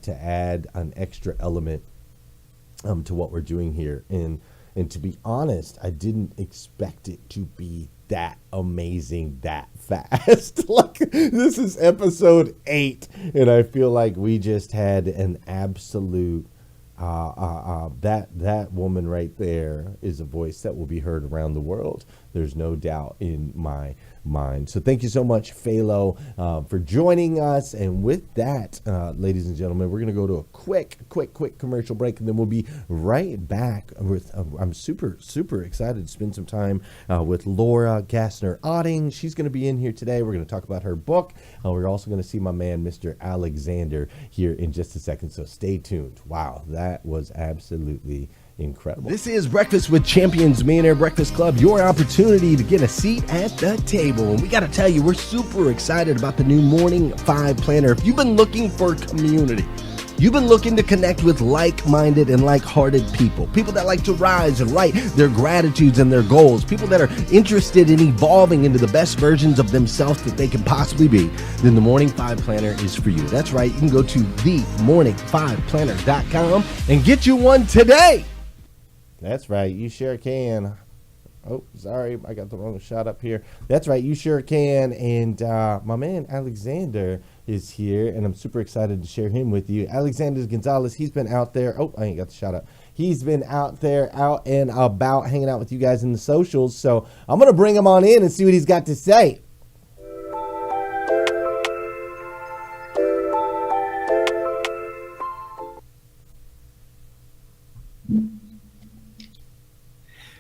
to add an extra element to what we're doing here. And to be honest, I didn't expect it to be that amazing that fast. Like, this is episode 8, and I feel like we just had an absolute. That woman right there is a voice that will be heard around the world. There's no doubt in my mind. So thank you so much, Faylo, for joining us. And with that, ladies and gentlemen, we're going to go to a quick commercial break, and then we'll be right back with, I'm super excited to spend some time with Laura Gassner Otting. She's going to be in here today. We're going to talk about her book. We're also going to see my man, Mr. Alexander, here in just a second. So stay tuned. Wow, that was absolutely incredible. This is Breakfast with Champions Millionaire Breakfast Club, your opportunity to get a seat at the table. And we got to tell you, we're super excited about the new Morning 5 Planner. If you've been looking for community, you've been looking to connect with like-minded and like-hearted people that like to rise and write their gratitudes and their goals, people that are interested in evolving into the best versions of themselves that they can possibly be, then the Morning 5 Planner is for you. That's right. You can go to themorning5planner.com and get you one today. That's right. You sure can. Oh, sorry. I got the wrong shot up here. That's right. You sure can. And my man, Alexander, is here, and I'm super excited to share him with you. Alexander Gonzalez, he's been out there. Oh, I ain't got the shot up. He's been out there, out and about, hanging out with you guys in the socials. So I'm going to bring him on in and see what he's got to say.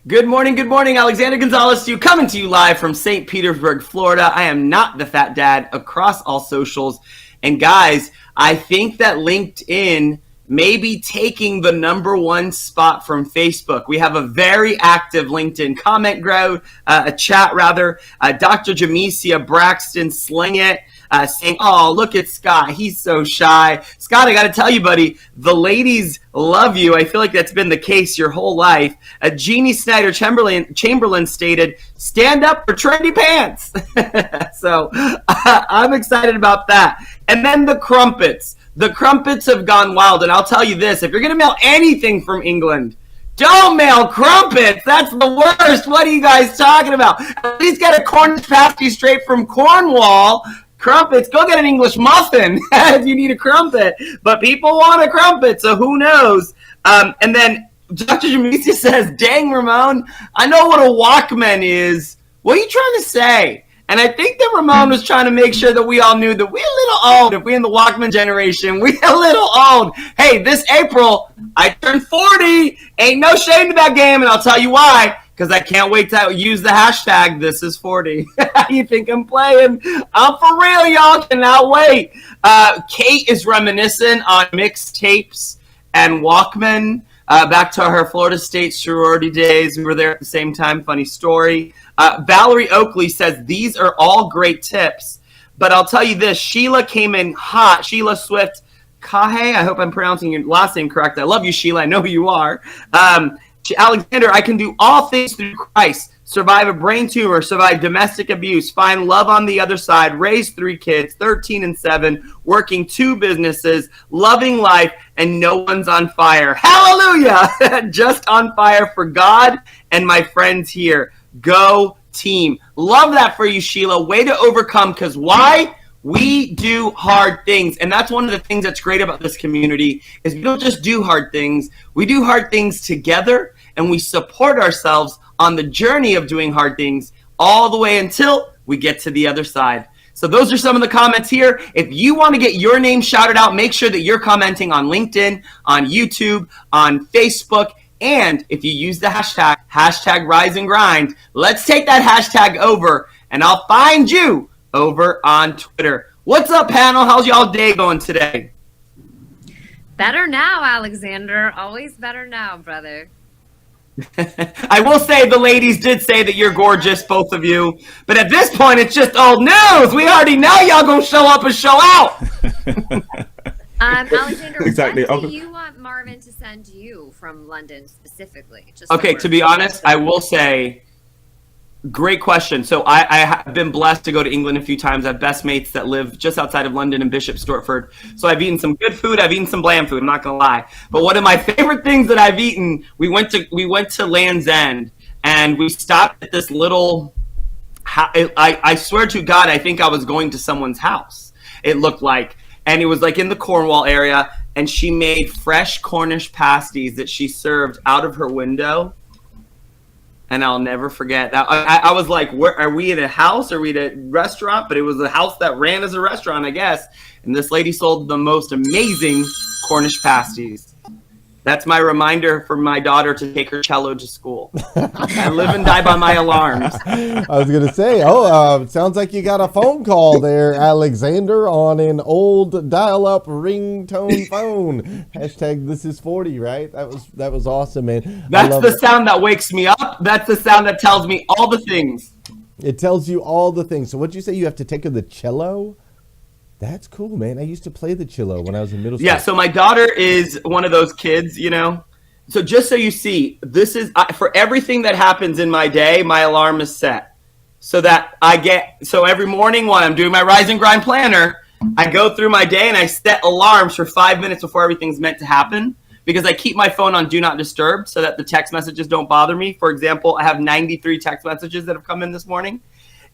Good morning, Alexander Gonzalez to you, coming to you live from St. Petersburg, Florida. I am not the fat dad across all socials. And guys, I think that LinkedIn may be taking the #1 spot from Facebook. We have a very active LinkedIn comment crowd, a chat rather. Dr. Jamesia Braxton, sling it. saying, oh, look at Scott. He's so shy. Scott, I got to tell you, buddy, the ladies love you. I feel like that's been the case your whole life. Jeannie Snyder Chamberlain stated, stand up for trendy pants. So I'm excited about that. And then the crumpets. The crumpets have gone wild. And I'll tell you this, if you're going to mail anything from England, don't mail crumpets. That's the worst. What are you guys talking about? At least get a Cornish pasty straight from Cornwall. Crumpets, go get an English muffin if you need a crumpet. But people want a crumpet, so who knows? And then Dr. Jamisi says, dang, Ramon, I know what a Walkman is. What are you trying to say? And I think that Ramon was trying to make sure that we all knew that we're a little old. If we're in the Walkman generation, we're a little old. Hey, this April, I turned 40. Ain't no shame to that game, and I'll tell you why. Because I can't wait to use the hashtag #ThisIs40. You think I'm playing? I'm for real, y'all. Cannot wait. Kate is reminiscent on mixtapes and Walkman. Back to her Florida State sorority days. We were there at the same time. Funny story. Valerie Oakley says, these are all great tips. But I'll tell you this. Sheila came in hot. Sheila Swift Kahe. I hope I'm pronouncing your last name correct. I love you, Sheila. I know who you are. Alexander, I can do all things through Christ. Survive a brain tumor, survive domestic abuse, find love on the other side, raise 3 kids, 13 and 7, working 2 businesses, loving life, and no one's on fire. Hallelujah! Just on fire for God and my friends here. Go team. Love that for you, Sheila. Way to overcome, because why? We do hard things. And that's one of the things that's great about this community is we don't just do hard things. We do hard things together, and we support ourselves on the journey of doing hard things all the way until we get to the other side. So those are some of the comments here. If you want to get your name shouted out, make sure that you're commenting on LinkedIn, on YouTube, on Facebook. And if you use the hashtag Rise and Grind, let's take that hashtag over, and I'll find you over on Twitter. What's up, panel? How's y'all day going today? Better now, Alexander. Always better now, brother. I will say the ladies did say that you're gorgeous, both of you. But at this point, it's just old news. We already know y'all gonna show up and show out. Alexander, Exactly. what do you want Marvin to send you from London specifically? Just Okay, to be honest, I will say, great question. So I have been blessed to go to England a few times. I have best mates that live just outside of London in Bishop Stortford. So I've eaten some good food. I've eaten some bland food. I'm not gonna lie. But one of my favorite things that I've eaten, we went to Land's End, and we stopped at this little. I swear to God, I think I was going to someone's house. It looked like, and it was like in the Cornwall area, and she made fresh Cornish pasties that she served out of her window. And I'll never forget that. I was like, where, are we at a house? Are we at a restaurant? But it was a house that ran as a restaurant, I guess. And this lady sold the most amazing Cornish pasties. That's my reminder for my daughter to take her cello to school. I live and die by my alarms. I was going to say, sounds like you got a phone call there, Alexander, on an old dial-up ringtone phone. Hashtag #ThisIs40, right? That was awesome, man. That's the sound that wakes me up. That's the sound that tells me all the things. It tells you all the things. So what'd you say? You have to take her the cello? That's cool, man. I used to play the cello when I was in middle school. Yeah, so my daughter is one of those kids, you know. So just so you see, this is for everything that happens in my day, my alarm is set. So that so every morning when I'm doing my Rise and Grind planner, I go through my day and I set alarms for 5 minutes before everything's meant to happen, because I keep my phone on Do Not Disturb so that the text messages don't bother me. For example, I have 93 text messages that have come in this morning.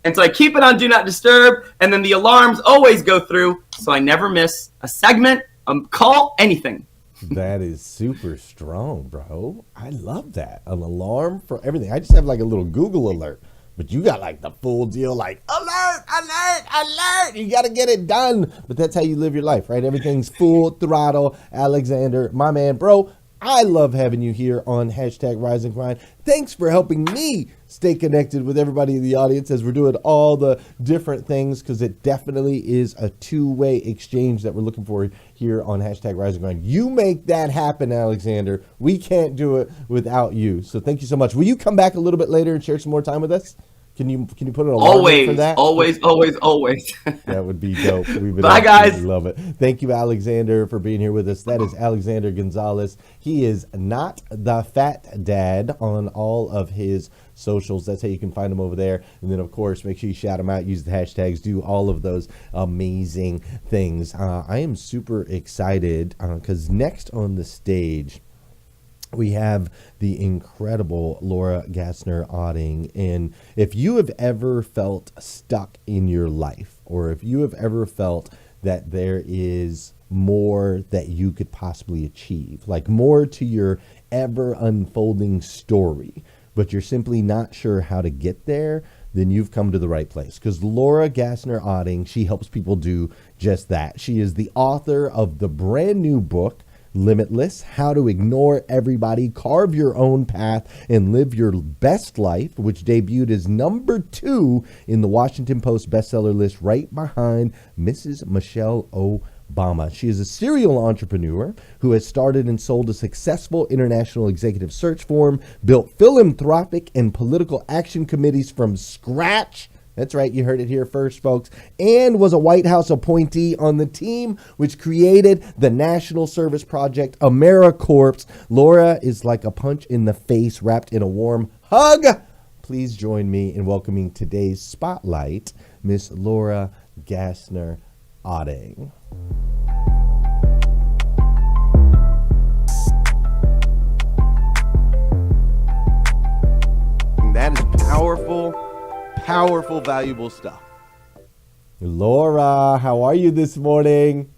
And so I keep it on Do Not Disturb, and then the alarms always go through, so I never miss a segment, a call, anything. That is super strong, bro. I love that. An alarm for everything. I just have like a little Google alert, but you got like the full deal, like alert, alert, alert. You got to get it done. But that's how you live your life, right? Everything's full throttle. Alexander, my man, bro. I love having you here on hashtag Rise and Grind. Thanks for helping me stay connected with everybody in the audience as we're doing all the different things, because it definitely is a two-way exchange that we're looking for here on hashtag Rise and Grind. You make that happen, Alexander. We can't do it without you. So thank you so much. Will you come back a little bit later and share some more time with us? Can you put an alarm in for that? Always. That would be dope. We would Bye, absolutely guys. love it. Thank you, Alexander, for being here with us. That is Alexander Gonzalez. He is not the fat dad on all of his socials. That's how you can find him over there. And then, of course, make sure you shout him out, use the hashtags, do all of those amazing things. I am super excited because next on the stage, we have the incredible Laura Gassner Otting. And if you have ever felt stuck in your life, or if you have ever felt that there is more that you could possibly achieve, like more to your ever unfolding story, but you're simply not sure how to get there, then you've come to the right place. Because Laura Gassner Otting, she helps people do just that. She is the author of the brand new book, Limitless: How to Ignore Everybody, Carve Your Own Path, and Live Your Best Life, which debuted as #2 in the Washington Post bestseller list, right behind Mrs. Michelle Obama. She is a serial entrepreneur who has started and sold a successful international executive search firm, built philanthropic and political action committees from scratch. That's right, you heard it here first, folks. And was a White House appointee on the team which created the National Service Project AmeriCorps. Laura is like a punch in the face wrapped in a warm hug. Please join me in welcoming today's spotlight, Miss Laura Gassner Otting. That is powerful, valuable stuff. Laura, how are you this morning?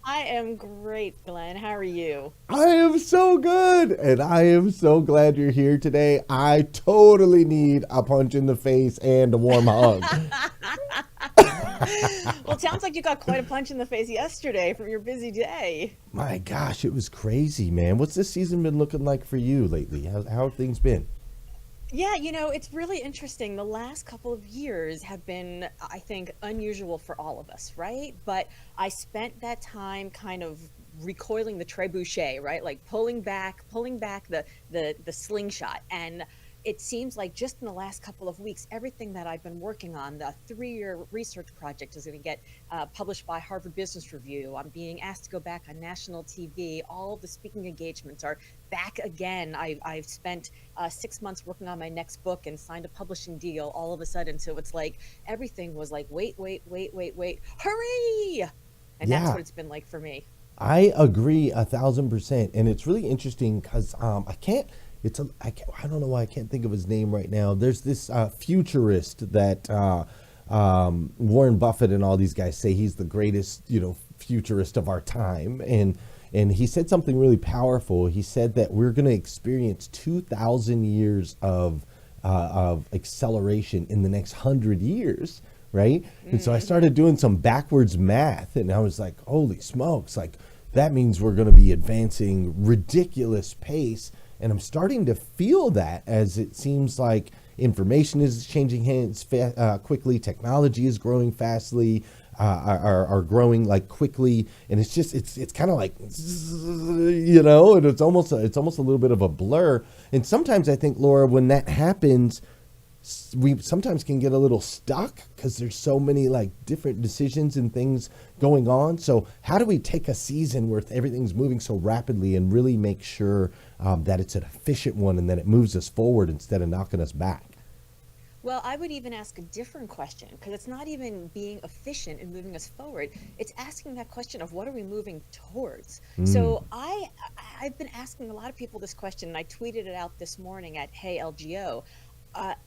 I am great, Glenn. How are you? I am so good, and I am so glad you're here today. I totally need a punch in the face and a warm hug. Well, it sounds like you got quite a punch in the face yesterday from your busy day. My gosh, it was crazy, man. What's this season been looking like for you lately? How have things been? Yeah, it's really interesting. The last couple of years have been, I think, unusual for all of us, right? But I spent that time kind of recoiling the trebuchet, right? Like pulling back the slingshot. And it seems like just in the last couple of weeks, everything that I've been working on, the 3-year research project is going to get published by Harvard Business Review. I'm being asked to go back on national TV. All of the speaking engagements are back again. I've spent 6 months working on my next book and signed a publishing deal all of a sudden. So it's like everything was like, wait, hurry! And that's what it's been like for me. I agree 1,000%. And it's really interesting because I don't know why I can't think of his name right now. There's this futurist that Warren Buffett and all these guys say he's the greatest, futurist of our time. And he said something really powerful. He said that we're going to experience 2,000 years of acceleration in the next 100 years, right? Mm-hmm. And so I started doing some backwards math, and I was like, holy smokes, like that means we're going to be advancing ridiculous pace. And I'm starting to feel that, as it seems like information is changing hands quickly, technology is growing fastly, are growing like quickly, and it's just it's kind of like, and it's almost a little bit of a blur. And sometimes I think, Laura, when that happens, we sometimes can get a little stuck because there's so many like different decisions and things going on. So how do we take a season where everything's moving so rapidly and really make sure that it's an efficient one and that it moves us forward instead of knocking us back? Well, I would even ask a different question, because it's not even being efficient and moving us forward. It's asking that question of what are we moving towards? So I've been asking a lot of people this question, and I tweeted it out this morning at Hey LGO.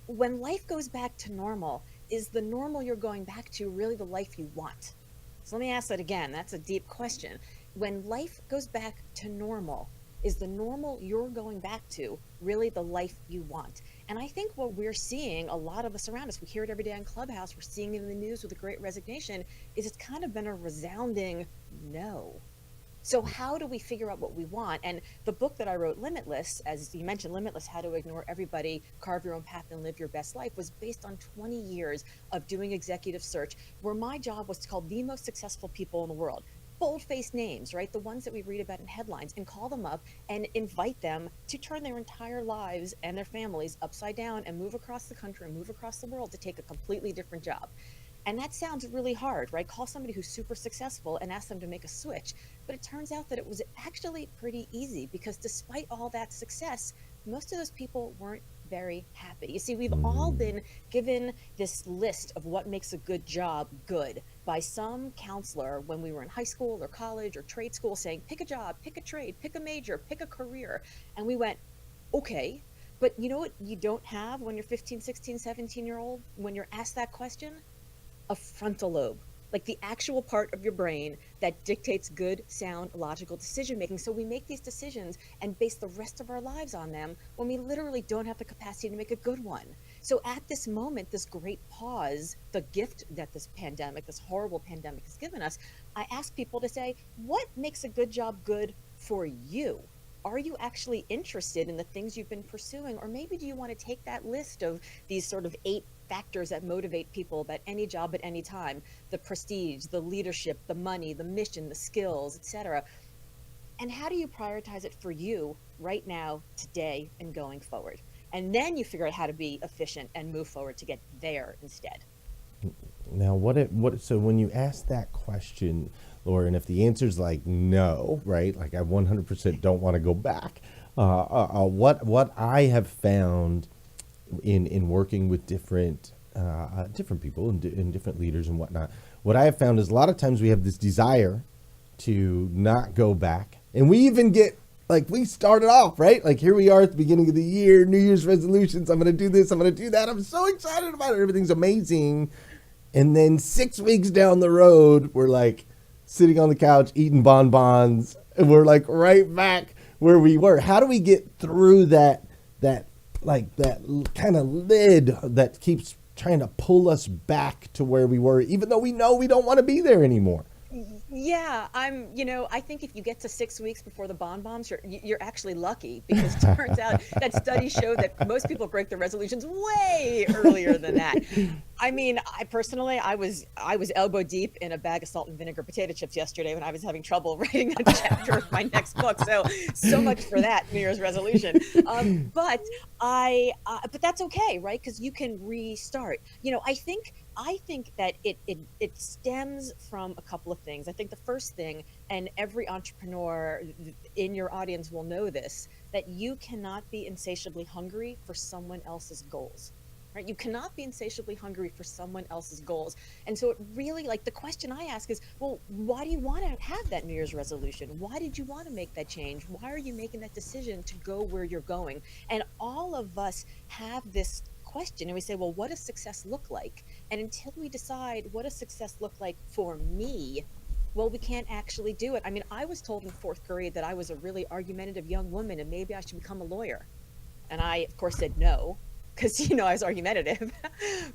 When life goes back to normal, is the normal you're going back to really the life you want? So let me ask that again. That's a deep question. When life goes back to normal, is the normal you're going back to really the life you want? And I think what we're seeing, a lot of us around us, we hear it every day on Clubhouse, we're seeing it in the news with the Great Resignation, is it's kind of been a resounding no. So how do we figure out what we want? And the book that I wrote, Limitless, as you mentioned, Limitless, How to Ignore Everybody, Carve Your Own Path, and Live Your Best Life, was based on 20 years of doing executive search, where my job was to call the most successful people in the world. bold-faced names, right? The ones that we read about in headlines, and call them up and invite them to turn their entire lives and their families upside down and move across the country and move across the world to take a completely different job. And that sounds really hard, right? Call somebody who's super successful and ask them to make a switch. But it turns out that it was actually pretty easy, because despite all that success, most of those people weren't very happy. You see, we've all been given this list of what makes a good job good by some counselor when we were in high school or college or trade school, saying, pick a job, pick a trade, pick a major, pick a career. And we went, okay, but you know what you don't have when you're 15, 16, 17-year-old, when you're asked that question? A frontal lobe, like the actual part of your brain that dictates good, sound, logical decision making. So we make these decisions and base the rest of our lives on them when we literally don't have the capacity to make a good one. So at this moment, this great pause, the gift that this pandemic, this horrible pandemic has given us, I ask people to say, what makes a good job good for you? Are you actually interested in the things you've been pursuing? Or maybe do you want to take that list of these sort of 8 factors that motivate people about any job at any time, the prestige, the leadership, the money, the mission, the skills, etc. And how do you prioritize it for you right now, today, and going forward? And then you figure out how to be efficient and move forward to get there instead. Now, so when you ask that question, Laura, and if the answer is like no, right? Like I 100% don't want to go back. What I have found in working with different people and different leaders and whatnot, what I have found is a lot of times we have this desire to not go back, and we even get like, we started off right, like here we are at the beginning of the year, New Year's resolutions. I'm going to do this. I'm going to do that. I'm so excited about it. Everything's amazing. And then 6 weeks down the road, we're like sitting on the couch eating bonbons, and we're like right back where we were. How do we get through that kind of lid that keeps trying to pull us back to where we were, even though we know we don't want to be there anymore? Yeah, I think if you get to 6 weeks before the bonbons, you're actually lucky, because it turns out that studies show that most people break their resolutions way earlier than that. I mean, I personally, I was elbow deep in a bag of salt and vinegar potato chips yesterday when I was having trouble writing a chapter of my next book. So much for that New Year's resolution. But that's okay, right? Because you can restart. I think that it stems from a couple of things. I think the first thing, and every entrepreneur in your audience will know this, that you cannot be insatiably hungry for someone else's goals. Right? You cannot be insatiably hungry for someone else's goals. And so it really, like, the question I ask is, well, why do you want to have that New Year's resolution? Why did you want to make that change? Why are you making that decision to go where you're going? And all of us have this question, and we say, well, what does success look like? And until we decide what does success look like for me, well, we can't actually do it. I mean, I was told in 4th grade that I was a really argumentative young woman and maybe I should become a lawyer. And I, of course, said no, because, I was argumentative.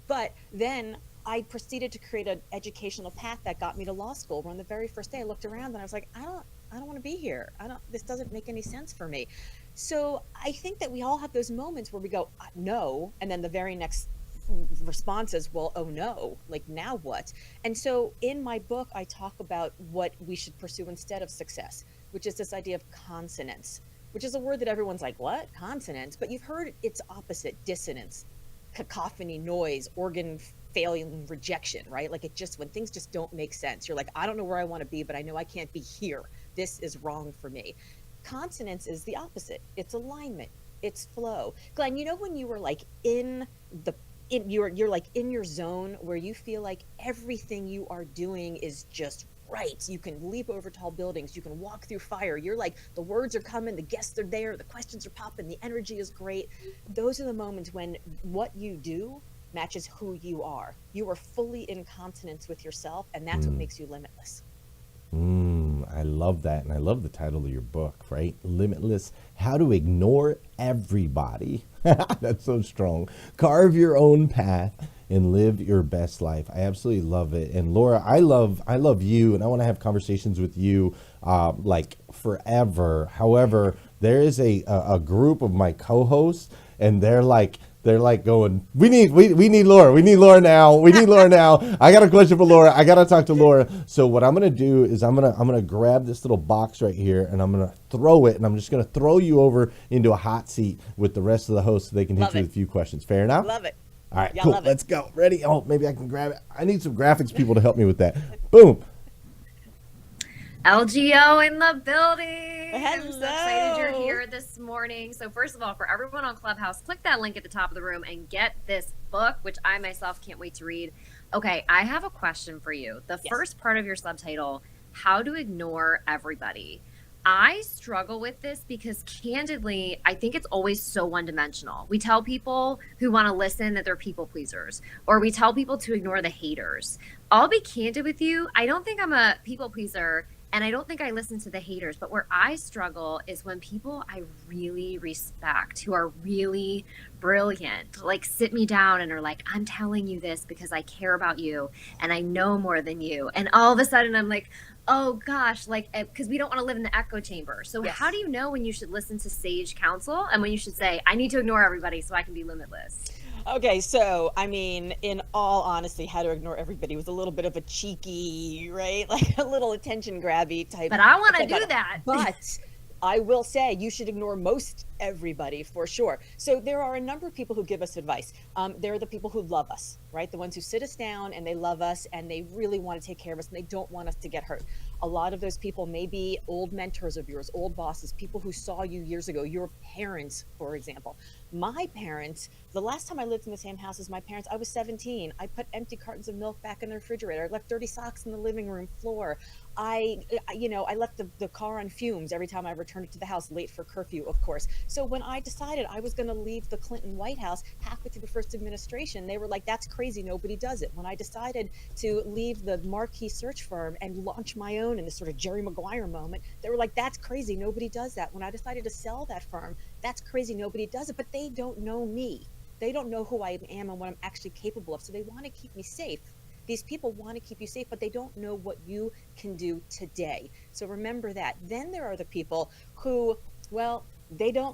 But then I proceeded to create an educational path that got me to law school, where on the very first day I looked around and I was like, I don't want to be here. This doesn't make any sense for me. So I think that we all have those moments where we go, no, and then the very next response is, well, oh no, like now what? And so in my book, I talk about what we should pursue instead of success, which is this idea of consonance, which is a word that everyone's like, what? Consonance? But you've heard its opposite, dissonance, cacophony, noise, organ failing, rejection, right? Like when things just don't make sense, you're like, I don't know where I want to be, but I know I can't be here. This is wrong for me. Consonance is the opposite. It's alignment. It's flow. Glenn, when you were like you're like in your zone where you feel like everything you are doing is just right. You can leap over tall buildings. You can walk through fire. You're like, the words are coming, the guests are there, the questions are popping, the energy is great. Those are the moments when what you do matches who you are. You are fully in consonance with yourself, and that's what makes you limitless. I love that. And I love the title of your book, right? Limitless, How to Ignore Everybody. That's so strong. Carve your own path and live your best life. I absolutely love it. And Laura, I love you, and I want to have conversations with you like forever. However, there is a group of my co-hosts, and they're They're like going, we need Laura. We need Laura now. We need Laura now. I got a question for Laura. I got to talk to Laura. So what I'm going to do is I'm going to grab this little box right here and I'm going to throw it, and I'm just going to throw you over into a hot seat with the rest of the hosts so they can hit you with a few questions. Fair enough? Love it. All right, Yeah, cool. love it. Let's go. Ready? Oh, maybe I can grab it. I need some graphics people to help me with that. Boom. LGO in the building. I'm so Hello. excited you're here this morning. So first of all, for everyone on Clubhouse, click that link at the top of the room and get this book, which I myself can't wait to read. Okay, I have a question for you. The first part of your subtitle, How to Ignore Everybody. I struggle with this because candidly, I think it's always so one-dimensional. We tell people who want to listen that they're people pleasers, or we tell people to ignore the haters. I'll be candid with you. I don't think I'm a people pleaser, and I don't think I listen to the haters, but where I struggle is when people I really respect, who are really brilliant, like sit me down and are like, I'm telling you this because I care about you and I know more than you. And all of a sudden I'm like, oh gosh, like, because we don't want to live in the echo chamber. So how do you know when you should listen to sage counsel and when you should say, I need to ignore everybody so I can be limitless? Okay, so I mean, in all honesty, How to Ignore Everybody was a little bit of a cheeky, right? Like a little attention grabby type. But I want to do that. But I will say you should ignore most everybody for sure. So there are a number of people who give us advice. There are the people who love us, right? The ones who sit us down and they love us and they really want to take care of us and they don't want us to get hurt. A lot of those people may be old mentors of yours, old bosses, people who saw you years ago, your parents, for example. My parents, the last time I lived in the same house as my parents, I was 17. I put empty cartons of milk back in the refrigerator. I left dirty socks in the living room floor. I left the car on fumes every time I returned it to the house, late for curfew, of course. So when I decided I was going to leave the Clinton White House halfway through the first administration, they were like, that's crazy. Nobody does it. When I decided to leave the marquee search firm and launch my own in this sort of Jerry Maguire moment, they were like, that's crazy. Nobody does that. When I decided to sell that firm, that's crazy. Nobody does it. But they don't know me. They don't know who I am and what I'm actually capable of. So they want to keep me safe. These people want to keep you safe, but they don't know what you can do today. So remember that. Then there are the people who, well, they're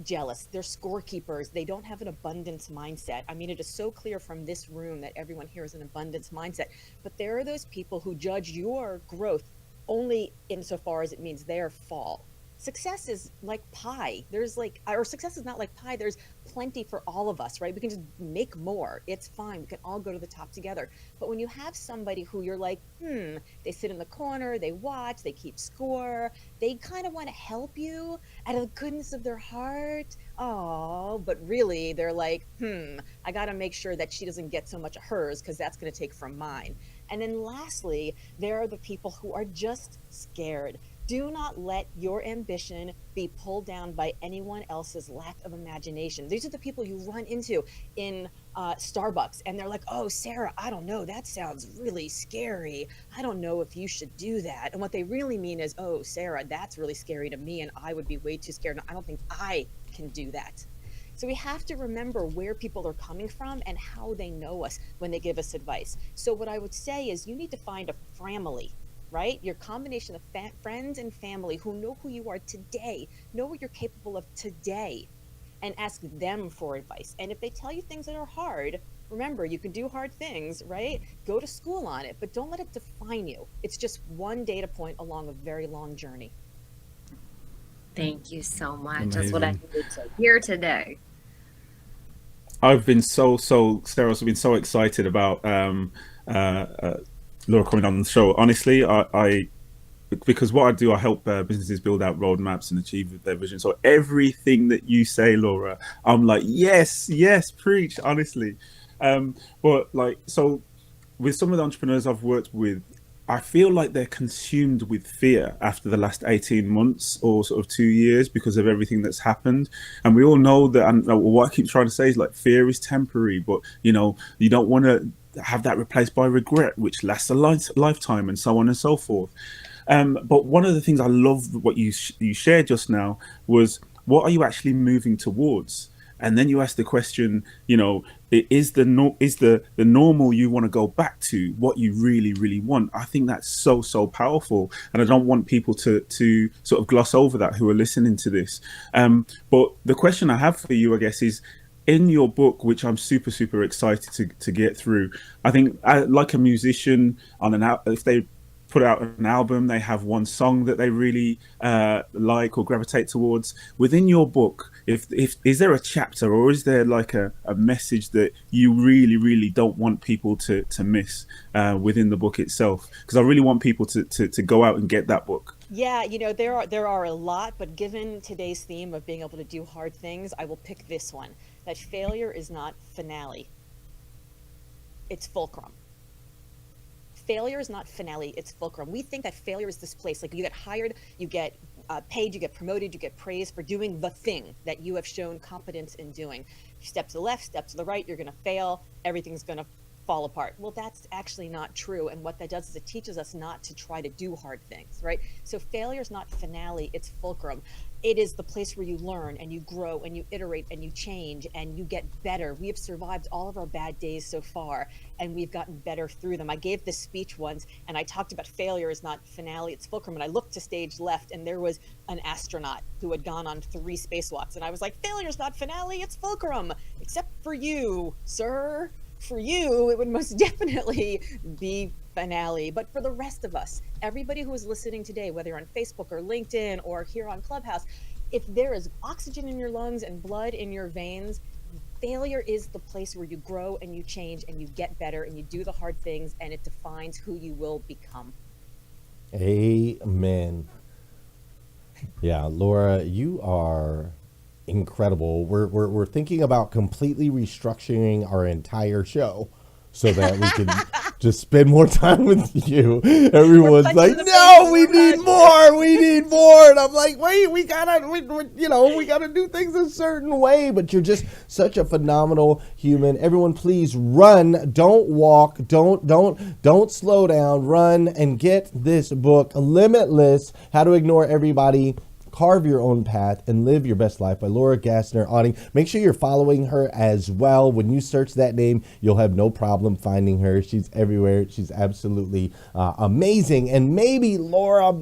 jealous. They're scorekeepers. They don't have an abundance mindset. I mean, it is so clear from this room that everyone here is an abundance mindset. But there are those people who judge your growth only insofar as it means their fall. Success is like pie. Success is not like pie. There's plenty for all of us, right? We can just make more. It's fine. We can all go to the top together. But when you have somebody who you're like, they sit in the corner, they watch, they keep score, they kind of want to help you out of the goodness of their heart. Oh, but really they're like, I got to make sure that she doesn't get so much of hers because that's going to take from mine. And then lastly, there are the people who are just scared. Do not let your ambition be pulled down by anyone else's lack of imagination. These are the people you run into in Starbucks and they're like, oh, Sarah, I don't know. That sounds really scary. I don't know if you should do that. And what they really mean is, oh, Sarah, that's really scary to me and I would be way too scared. And I don't think I can do that. So we have to remember where people are coming from and how they know us when they give us advice. So what I would say is you need to find a family, right? Your combination of friends and family who know who you are today, know what you're capable of today, and ask them for advice. And if they tell you things that are hard, remember, you can do hard things, right? Go to school on it, but don't let it define you. It's just one data point along a very long journey. Thank you so much. Amazing. That's what I needed to hear today. I've been Sarah's been so excited about Laura coming on the show. Honestly, I because what I do, I help businesses build out roadmaps and achieve their vision. So everything that you say, Laura, I'm like, yes, preach, honestly. But like, so with some of the entrepreneurs I've worked with, I feel like they're consumed with fear after the last 18 months or sort of 2 years because of everything that's happened. And we all know that, and what I keep trying to say is like, fear is temporary, but you don't want to have that replaced by regret, which lasts a lifetime, and so on and so forth. But one of the things I love what you shared just now was, what are you actually moving towards? And then you ask the question, is the normal you want to go back to what you really, really want? I think that's so powerful. And I don't want people to sort of gloss over that who are listening to this. But the question I have for you, I guess, is, in your book, which I'm super, super excited to get through, I think like a musician on if they put out an album, they have one song that they really like or gravitate towards. Within your book, if is there a chapter or is there like a message that you really, really don't want people to miss within the book itself? Because I really want people to go out and get that book. Yeah, there are a lot, but given today's theme of being able to do hard things, I will pick this one: that failure is not finale, it's fulcrum. Failure is not finale, it's fulcrum. We think that failure is this place, like you get hired, you get paid, you get promoted, you get praised for doing the thing that you have shown competence in doing. Step to the left, step to the right, you're going to fail, everything's going to fall apart. Well, that's actually not true. And what that does is it teaches us not to try to do hard things, right? So failure is not finale, it's fulcrum. It is the place where you learn and you grow and you iterate and you change and you get better. We have survived all of our bad days so far, and we've gotten better through them. I gave this speech once and I talked about failure is not finale, it's fulcrum. And I looked to stage left and there was an astronaut who had gone on 3 spacewalks. And I was like, failure is not finale, it's fulcrum. Except for you, sir. For you, it would most definitely be finale. But for the rest of us, everybody who is listening today, whether you're on Facebook or LinkedIn or here on Clubhouse, if there is oxygen in your lungs and blood in your veins, failure is the place where you grow and you change and you get better and you do the hard things, and it defines who you will become. Amen. Yeah, Laura, you are incredible. We're thinking about completely restructuring our entire show so that we can just spend more time with you. Everyone's like, no, we need more. And I'm like, wait, we gotta do things a certain way. But you're just such a phenomenal human. Everyone, please run, don't walk, don't slow down, run and get this book, Limitless: How to Ignore Everybody, Carve Your Own Path, and Live Your Best Life by Laura Gassner Otting. Make sure you're following her as well. When you search that name, you'll have no problem finding her. She's everywhere. She's absolutely amazing. And maybe, Laura,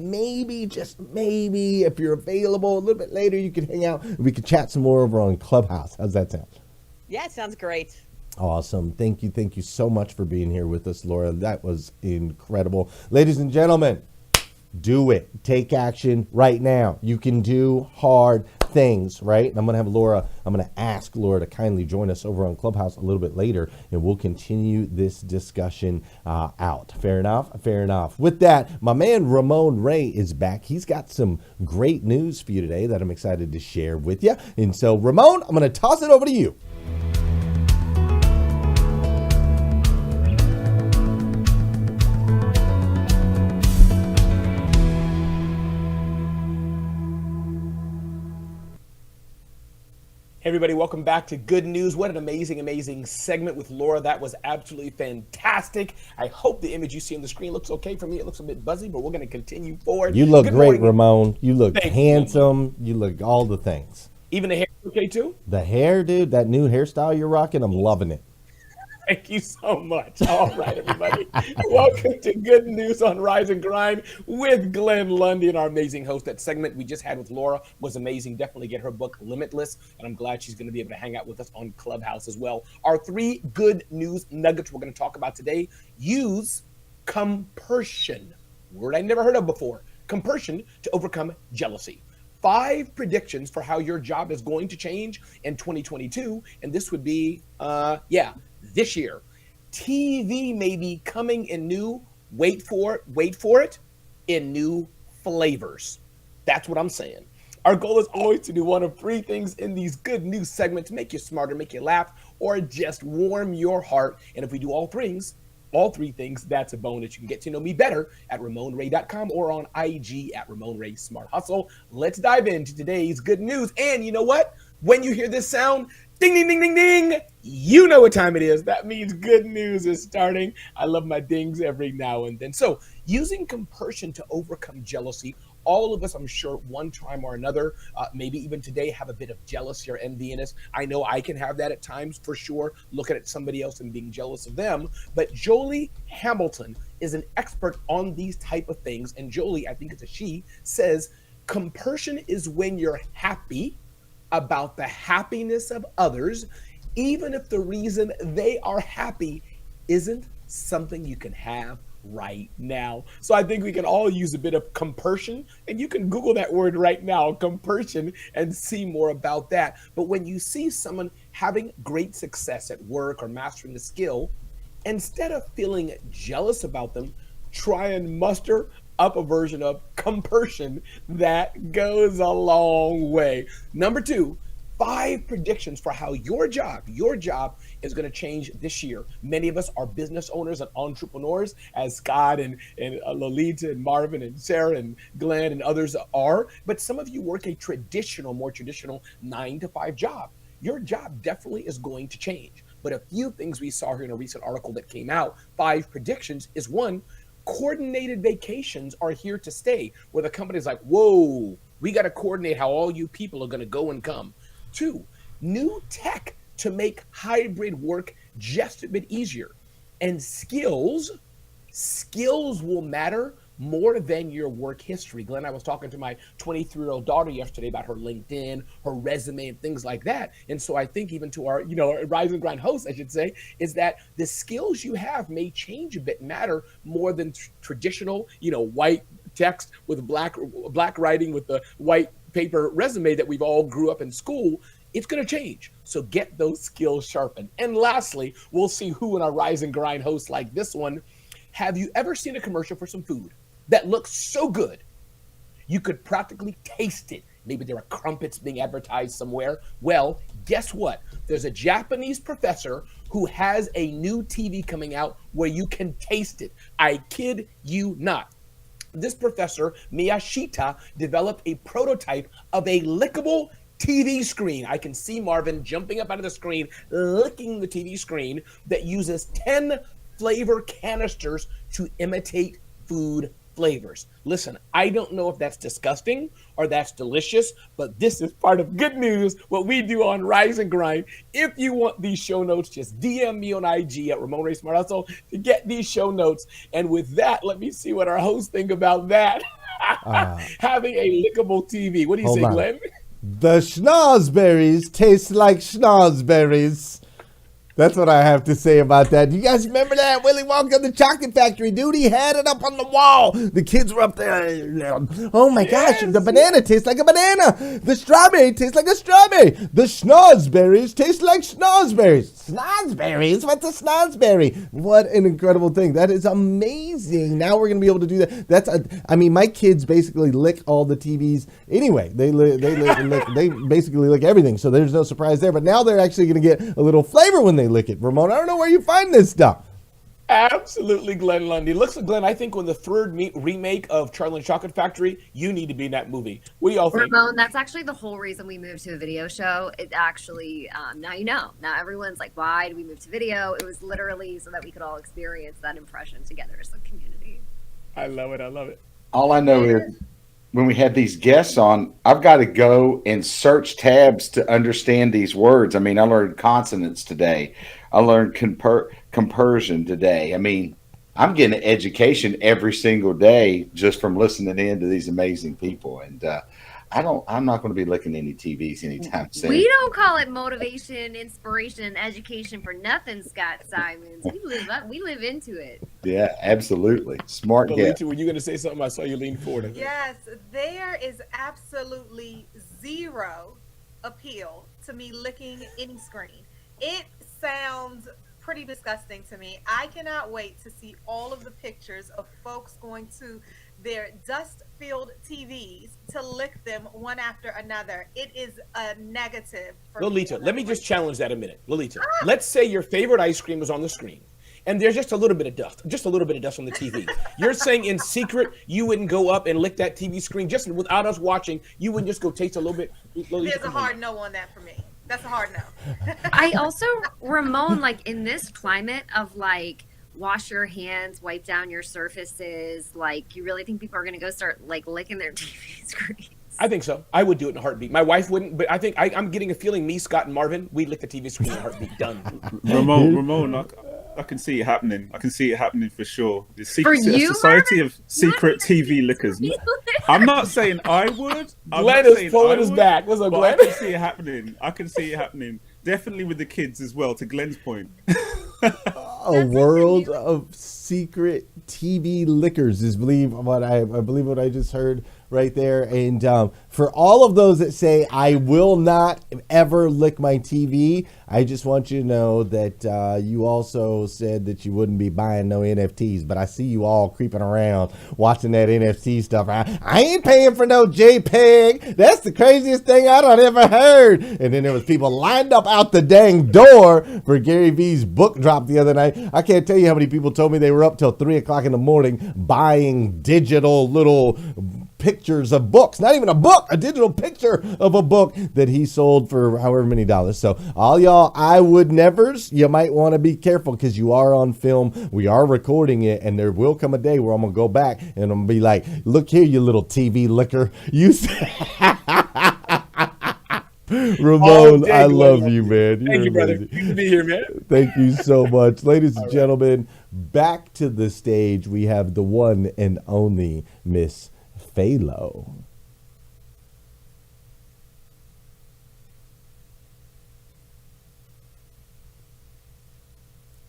just maybe, if you're available a little bit later, you can hang out and we can chat some more over on Clubhouse. How's that sound? Yeah, it sounds great. Awesome. Thank you so much for being here with us, Laura. That was incredible. Ladies and gentlemen, do it. Take action right now. You can do hard things, right? And I'm going to ask Laura to kindly join us over on Clubhouse a little bit later, and we'll continue this discussion out. Fair enough? Fair enough. With that, my man Ramon Reid is back. He's got some great news for you today that I'm excited to share with you. And so, Ramon, I'm going to toss it over to you. Everybody, welcome back to Good News. What an amazing segment with Laura. That was absolutely fantastic. I hope the image you see on the screen looks okay. For me, it looks a bit buzzy, but we're going to continue forward. You look Good great, morning. Ramon. You look Thank handsome. You look all the things. Even the hair okay too? The hair, dude, that new hairstyle you're rocking, I'm loving it. Thank you so much. All right, everybody. Welcome to Good News on Rise and Grind with Glenn Lundy and our amazing host. That segment we just had with Laura was amazing. Definitely get her book, Limitless, and I'm glad she's going to be able to hang out with us on Clubhouse as well. Our 3 good news nuggets we're going to talk about today. Use compersion. Word I never heard of before. Compersion to overcome jealousy. 5 predictions for how your job is going to change in 2022, and this would be, this year. TV may be coming in new, wait for it, in new flavors. That's what I'm saying. Our goal is always to do one of 3 things in these good news segments: make you smarter, make you laugh, or just warm your heart. And if we do all 3 things, that's a bonus. You can get to know me better at RamonRay.com or on IG at RamonRay Smart Hustle. Let's dive into today's good news. And you know what? When you hear this sound, ding, ding, ding, ding, ding, you know what time it is. That means good news is starting. I love my dings every now and then. So using compersion to overcome jealousy. All of us, I'm sure, one time or another, maybe even today, have a bit of jealousy or envy in us. I know I can have that at times, for sure, looking at somebody else and being jealous of them. But Jolie Hamilton is an expert on these type of things. And Jolie, I think it's a she, says compersion is when you're happy about the happiness of others, even if the reason they are happy isn't something you can have right now. So I think we can all use a bit of compersion, and you can Google that word right now, compersion, and see more about that. But when you see someone having great success at work or mastering a skill, instead of feeling jealous about them, try and muster up a version of compersion that goes a long way. Number 2, 5 predictions for how your job is going to change this year. Many of us are business owners and entrepreneurs, as Scott and Lolita and Marvin and Sarah and Glenn and others are. But some of you work a more traditional 9-to-5 job. Your job definitely is going to change. But a few things we saw here in a recent article that came out, 5 predictions, is 1, coordinated vacations are here to stay, where the company's like, whoa, we got to coordinate how all you people are going to go and come. 2, new tech to make hybrid work just a bit easier. And skills will matter more than your work history. Glenn, I was talking to my 23-year-old daughter yesterday about her LinkedIn, her resume, and things like that. And so I think even to our, Rise and Grind hosts, I should say, is that the skills you have may change a bit, matter more than traditional, white text with black writing with the white paper resume that we've all grew up in school. It's going to change. So get those skills sharpened. And lastly, we'll see who in our Rise and Grind hosts like this one. Have you ever seen a commercial for some food that looks so good you could practically taste it? Maybe there are crumpets being advertised somewhere. Well, guess what? There's a Japanese professor who has a new TV coming out where you can taste it. I kid you not. This professor, Miyashita, developed a prototype of a lickable TV screen. I can see Marvin jumping up out of the screen, licking the TV screen, that uses 10 flavor canisters to imitate food flavors. Listen, I don't know if that's disgusting or that's delicious, but this is part of good news, what we do on Rise and Grind. If you want these show notes, just DM me on IG at Ramon Ray Smart Hustle to get these show notes. And with that, let me see what our hosts think about that. Having a lickable TV. What do you say, Glenn? The schnozberries taste like schnozberries. That's what I have to say about that. You guys remember that? Willy Wonka, the Chocolate Factory, dude, he had it up on the wall. The kids were up there. Oh my gosh, the banana tastes like a banana. The strawberry tastes like a strawberry. The schnozberries taste like schnozberries. Schnozberries? What's a schnozberry? What an incredible thing. That is amazing. Now we're going to be able to do that. My kids basically lick all the TVs anyway. They basically lick everything, so there's no surprise there. But now they're actually going to get a little flavor when they lick it. Ramon, I don't know where you find this stuff. Absolutely, Glenn Lundy. Looks like, Glenn, I think when the third remake of Charlie and the Chocolate Factory, you need to be in that movie. What do y'all think? Ramon, that's actually the whole reason we moved to a video show. It actually, now you know. Now everyone's like, why do we move to video? It was literally so that we could all experience that impression together as a community. I love it. I love it. All I know is when we have these guests on, I've got to go and search tabs to understand these words. I learned consonants today. I learned compersion today. I'm getting an education every single day just from listening in to these amazing people. And I'm not going to be looking at any TVs anytime soon. We don't call it motivation, inspiration, and education for nothing, Scott Simons. We live into it. Yeah, absolutely. Smart guy. Lolita, were you going to say something? I saw you lean forward. Yes, there is absolutely zero appeal to me licking any screen. It sounds pretty disgusting to me. I cannot wait to see all of the pictures of folks going to their dust-filled TVs to lick them one after another. It is a negative for Lolita, let me just challenge that a minute. Lolita, let's say your favorite ice cream is on the screen and there's just a little bit of dust on the TV. You're saying in secret you wouldn't go up and lick that TV screen just without us watching? You wouldn't just go taste a little bit? Lolita, there's a hard no on that for me. That's a hard no. I also, Ramon, in this climate of wash your hands, wipe down your surfaces, you really think people are going to go start licking their TV screens? I think so. I would do it in a heartbeat. My wife wouldn't, but I think I'm getting a feeling me, Scott, and Marvin, we'd lick the TV screen in a heartbeat. Done. Ramon, I can see it happening. I can see it happening for sure. The Society of Secret TV Lickers. I'm not saying I would. Glenn is pulling his back. What's up, Glenn? I can see it happening. Definitely with the kids as well, to Glenn's point. A world of secret TV liquors is I believe what I just heard right there. And for all of those that say I will not ever lick my TV, I just want you to know that you also said that you wouldn't be buying no NFTs, but I see you all creeping around watching that NFT stuff. I ain't paying for no JPEG. That's the craziest thing I done ever heard. And then there was people lined up out the dang door for Gary V's book drop the other night. I can't tell you how many people told me they were up till 3 o'clock in the morning buying digital little pictures of books. Not even a book, a digital picture of a book that he sold for however many dollars. So all y'all I would nevers, you might want to be careful because you are on film. We are recording it, and there will come a day where I'm going to go back and I'm going to be like, look here, you little TV licker. You Ramon, I love you, man. Thank you, brother. Good to be here, man. Thank you so much. Ladies and gentlemen, back to the stage, we have the one and only Miss Faylo.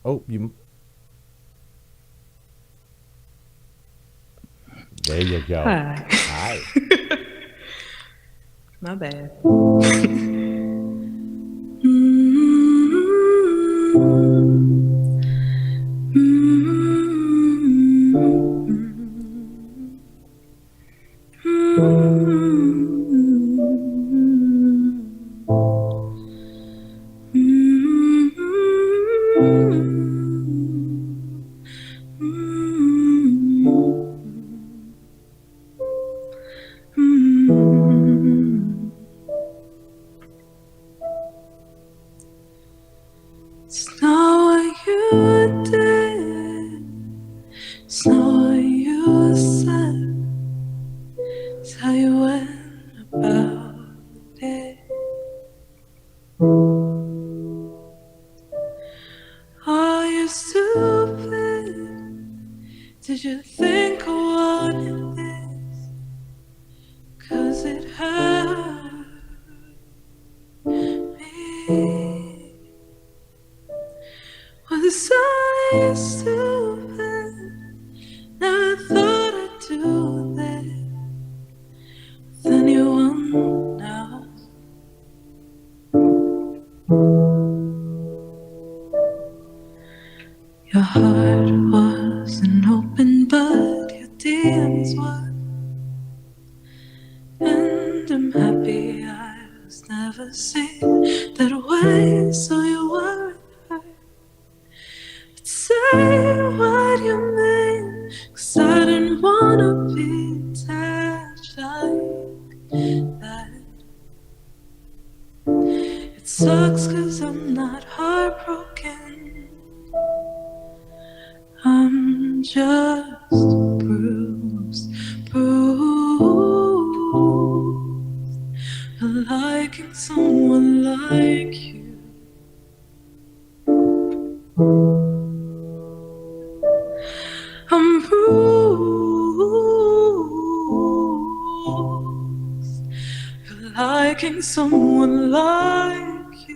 Oh, you. There you go. Hi. Hi. My bad. It's not what you did, it's not what you said, it's how you went about it. Are you stupid? Did you think I wanted this? 'Cause it hurt me. Was I stupid? Never thought I'd do this with anyone else. Your heart wasn't open, but your DMs were. And I'm happy I was never seen that way, so you weren't hurt. But say what you mean, 'cause I didn't wanna be attached like that. It sucks 'cause I'm not heartbroken, I'm just bruised for liking someone like you. I'm bruised for liking someone like you.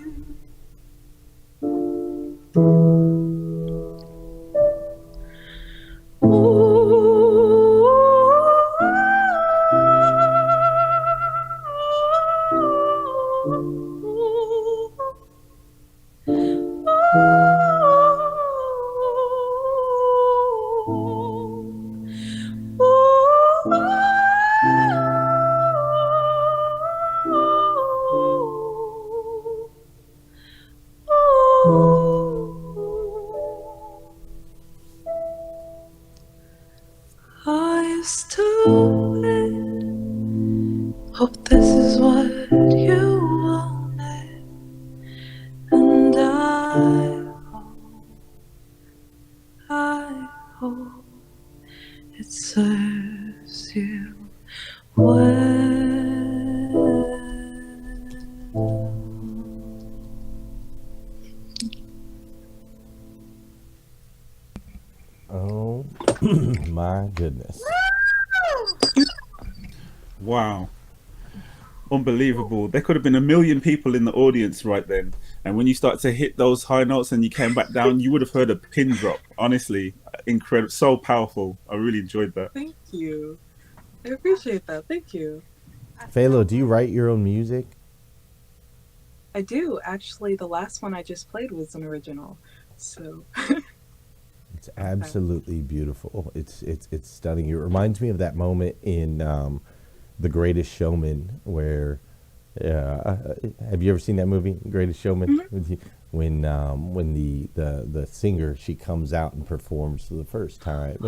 Are you stupid? Hope this is what you wanted, and I hope it serves you well. Oh my goodness. Wow. Unbelievable. There could have been 1 million people in the audience right then. And when you start to hit those high notes and you came back down, you would have heard a pin drop. Honestly, incredible, so powerful. I really enjoyed that. Thank you. I appreciate that. Thank you. Faylo, do you write your own music? I do. Actually, the last one I just played was an original. So It's absolutely beautiful. It's stunning. It reminds me of that moment in The Greatest Showman where have you ever seen that movie, Greatest Showman? When the singer, she comes out and performs for the first time.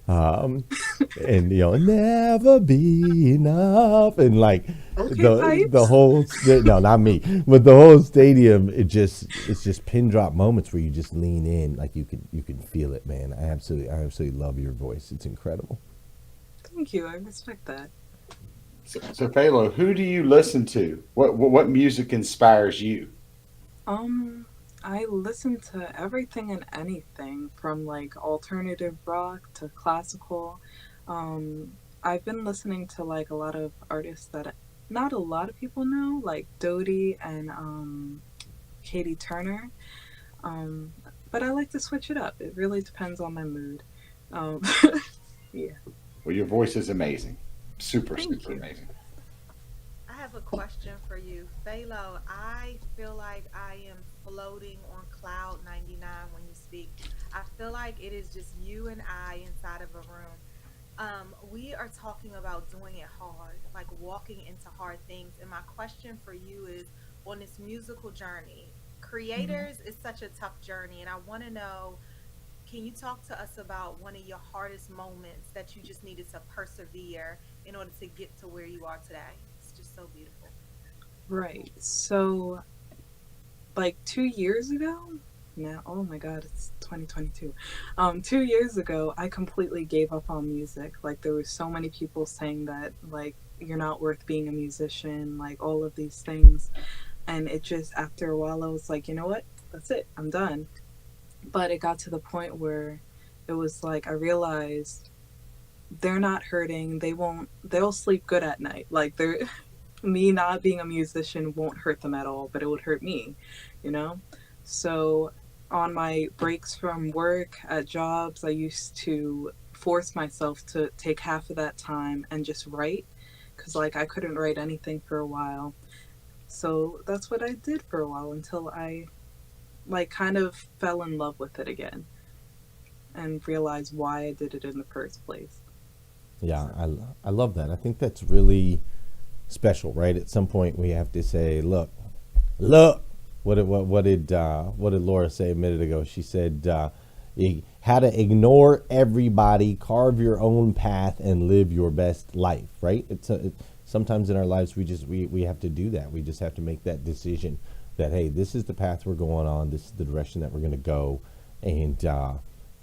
And never be enough, and like the whole no, not me, but the whole stadium, it's just pin drop moments where you just lean in, like you can feel it, man. I absolutely love your voice. It's incredible. thank you. I respect that. So Faylo, who do you listen to? What music inspires you? I listen to everything and anything from like alternative rock to classical. I've been listening to like a lot of artists that not a lot of people know, like Dodie and Katie Turner. But I like to switch it up. It really depends on my mood. Yeah. Well, your voice is amazing. Super Thank you. amazing. I have a question for you. Faylo, I feel like I am floating on cloud 99 when you speak. I feel like it is just you and I inside of a room. We are talking about doing it hard, like walking into hard things. And my question for you is, on this musical journey, creators is such a tough journey. And I want to know, can you talk to us about one of your hardest moments that you just needed to persevere in order to get to where you are today? It's just so beautiful. Right. So, like 2 years ago, now, oh my God, it's 2022. 2 years ago, I completely gave up on music. Like, there were so many people saying that, like, you're not worth being a musician, like, all of these things. And it just, after a while, I was like, you know what? That's it. I'm done. But it got to the point where it was like, I realized they're not hurting. They'll sleep good at night. Like, me not being a musician won't hurt them at all, but it would hurt me, you know? So on my breaks from work at jobs, I used to force myself to take half of that time and just write, because like I couldn't write anything for a while. So that's what I did for a while until I like kind of fell in love with it again and realized why I did it in the first place. Yeah, I love that. I think that's really special, right? At some point we have to say, look. What did Laura say a minute ago? She said, how to ignore everybody, carve your own path, and live your best life, right? Sometimes in our lives we have to do that. We just have to make that decision that, hey, this is the path we're going on. This is the direction that we're going to go. And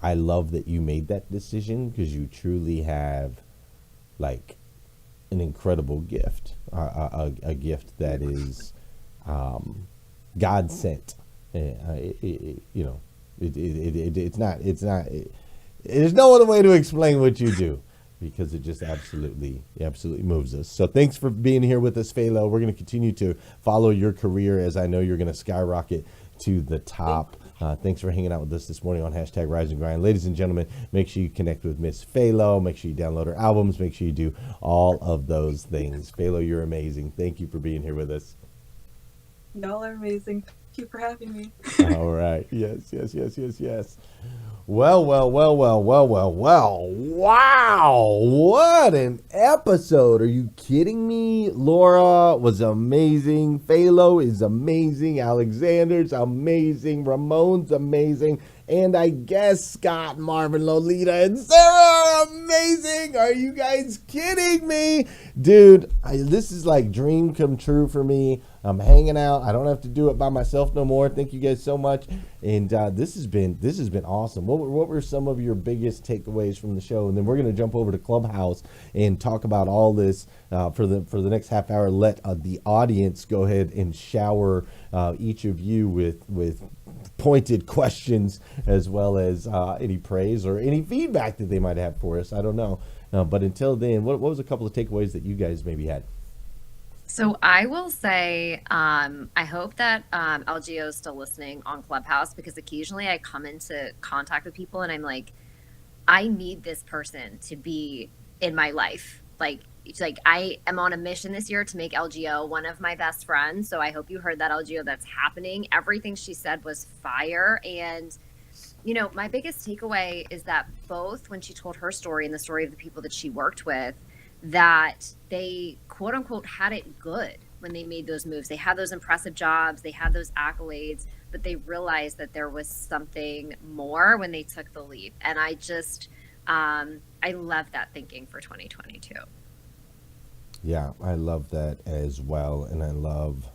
I love that you made that decision, because you truly have like an incredible gift, a gift that is God sent. It's not. There's no other way to explain what you do, because it just absolutely moves us. So thanks for being here with us, Faylo. We're going to continue to follow your career, as I know you're going to skyrocket to the top. Thanks for hanging out with us this morning on #Rise and Grind. Ladies and gentlemen, make sure you connect with Miss Faylo. Make sure you download her albums. Make sure you do all of those things. Faylo, you're amazing. Thank you for being here with us. Y'all are amazing. Thank you for having me. All right. Yes. Well. Wow. What an episode. Are you kidding me? Laura was amazing. Faylo is amazing. Alexander's amazing. Ramon's amazing. And I guess Scott, Marvin, Lolita, and Sara are amazing. Are you guys kidding me? Dude, this is like dream come true for me. I'm hanging out. I don't have to do it by myself no more. Thank you guys so much. And this has been awesome. What were some of your biggest takeaways from the show? And then we're going to jump over to Clubhouse and talk about all this for the next half hour. Let the audience go ahead and shower each of you with pointed questions, as well as any praise or any feedback that they might have for us. I don't know. But until then, what was a couple of takeaways that you guys maybe had? So I will say, I hope that LGO is still listening on Clubhouse, because occasionally I come into contact with people and I'm like, I need this person to be in my life. Like, it's like I am on a mission this year to make LGO one of my best friends. So I hope you heard that, LGO. That's happening. Everything she said was fire. And, my biggest takeaway is that both when she told her story and the story of the people that she worked with, that they quote unquote had it good when they made those moves. They had those impressive jobs, they had those accolades, but they realized that there was something more when they took the leap. And I just, I love that thinking for 2022. Yeah, I love that as well. And I love,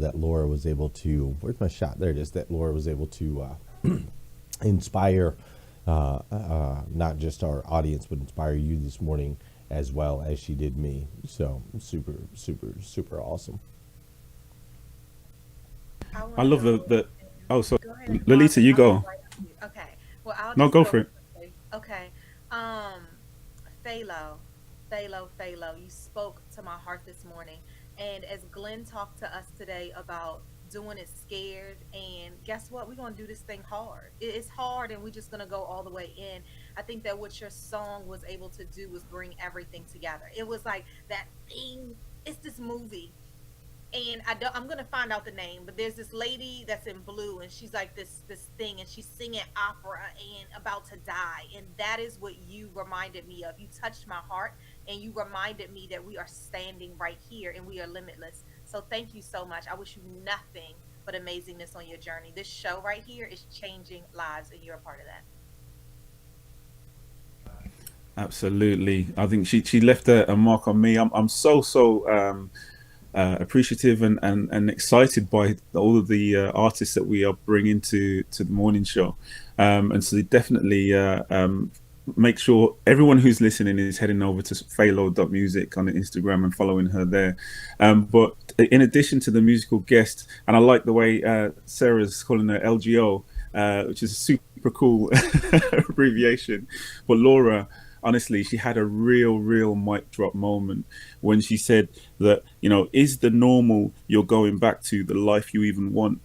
that Laura was able to, where's my shot? There it is, that Laura was able to inspire not just our audience, but inspire you this morning as well as she did me. So super, super, super awesome. I love the oh, so Go ahead. Lolita, you go. Okay. Well, I'll No, just go go for it. quickly. Okay. Faylo, you spoke to my heart this morning. And as Glenn talked to us today about doing it scared, and guess what? We're going to do this thing hard. It's hard, and we're just going to go all the way in. I think that what your song was able to do was bring everything together. It was like that thing. It's this movie. And I'm gonna find out the name, but there's this lady that's in blue, and she's like this thing, and she's singing opera and about to die, and that is what you reminded me of. You touched my heart, and you reminded me that we are standing right here, and we are limitless. So thank you so much. I wish you nothing but amazingness on your journey. This show right here is changing lives, and you're a part of that. Absolutely. I think she left a mark on me. I'm so appreciative and excited by all of the artists that we are bringing to the morning show, and so definitely make sure everyone who's listening is heading over to Faylo.music on Instagram and following her there. But in addition to the musical guest, and I like the way Sarah's calling her LGO, which is a super cool abbreviation, but Laura, honestly, she had a real mic drop moment when she said that, is the normal you're going back to the life you even want?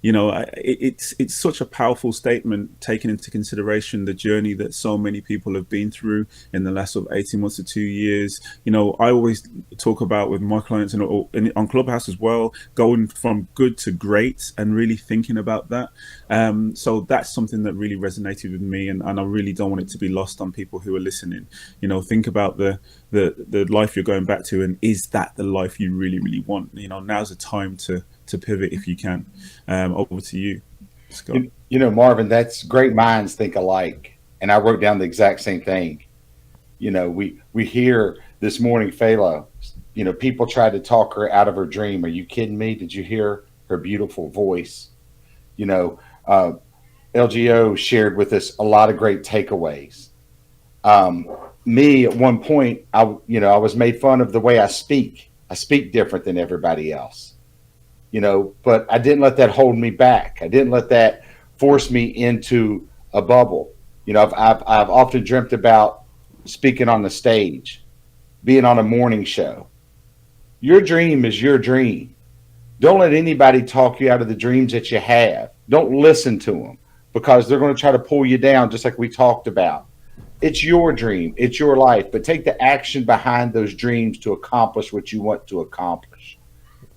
It's such a powerful statement, taking into consideration the journey that so many people have been through in the last sort of 18 months to 2 years. I always talk about with my clients and on Clubhouse as well, going from good to great and really thinking about that. So that's something that really resonated with me, and I really don't want it to be lost on people who are listening. Think about the life you're going back to, and is that the life you really want? Now's the time to pivot if you can. Over to you, Scott. Marvin, that's great minds think alike. And I wrote down the exact same thing. We hear this morning, Faylo, people try to talk her out of her dream. Are you kidding me? Did you hear her beautiful voice? LGO shared with us a lot of great takeaways. Me, at one point, I was made fun of the way I speak. I speak different than everybody else. But I didn't let that hold me back. I didn't let that force me into a bubble. I've often dreamt about speaking on the stage, being on a morning show. Your dream is your dream. Don't let anybody talk you out of the dreams that you have. Don't listen to them, because they're going to try to pull you down, just like we talked about. It's your dream. It's your life. But take the action behind those dreams to accomplish what you want to accomplish.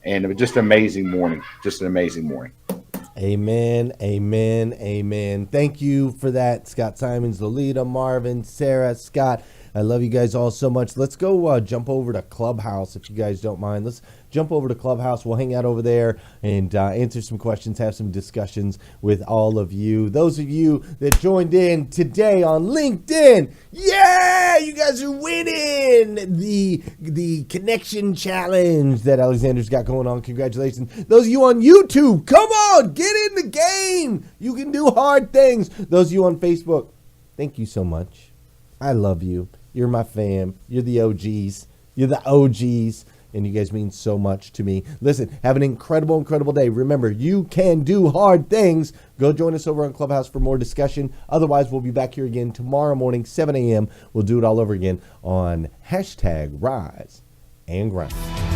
And it was just an amazing morning. Just an amazing morning. Amen, amen, amen. Thank you for that, Scott Simons, Lolita, Marvin, Sarah, Scott. I love you guys all so much. Let's go jump over to Clubhouse, if you guys don't mind. Let's jump over to Clubhouse. We'll hang out over there and answer some questions, have some discussions with all of you. Those of you that joined in today on LinkedIn, yeah, you guys are winning the connection challenge that Alexander's got going on. Congratulations. Those of you on YouTube, come on, get in the game. You can do hard things. Those of you on Facebook, thank you so much. I love you. You're my fam. You're the OGs. You're the OGs. And you guys mean so much to me. Listen, have an incredible day. Remember, you can do hard things. Go join us over on Clubhouse for more discussion. Otherwise, we'll be back here again tomorrow morning, 7 a.m. We'll do it all over again on #Rise and grind.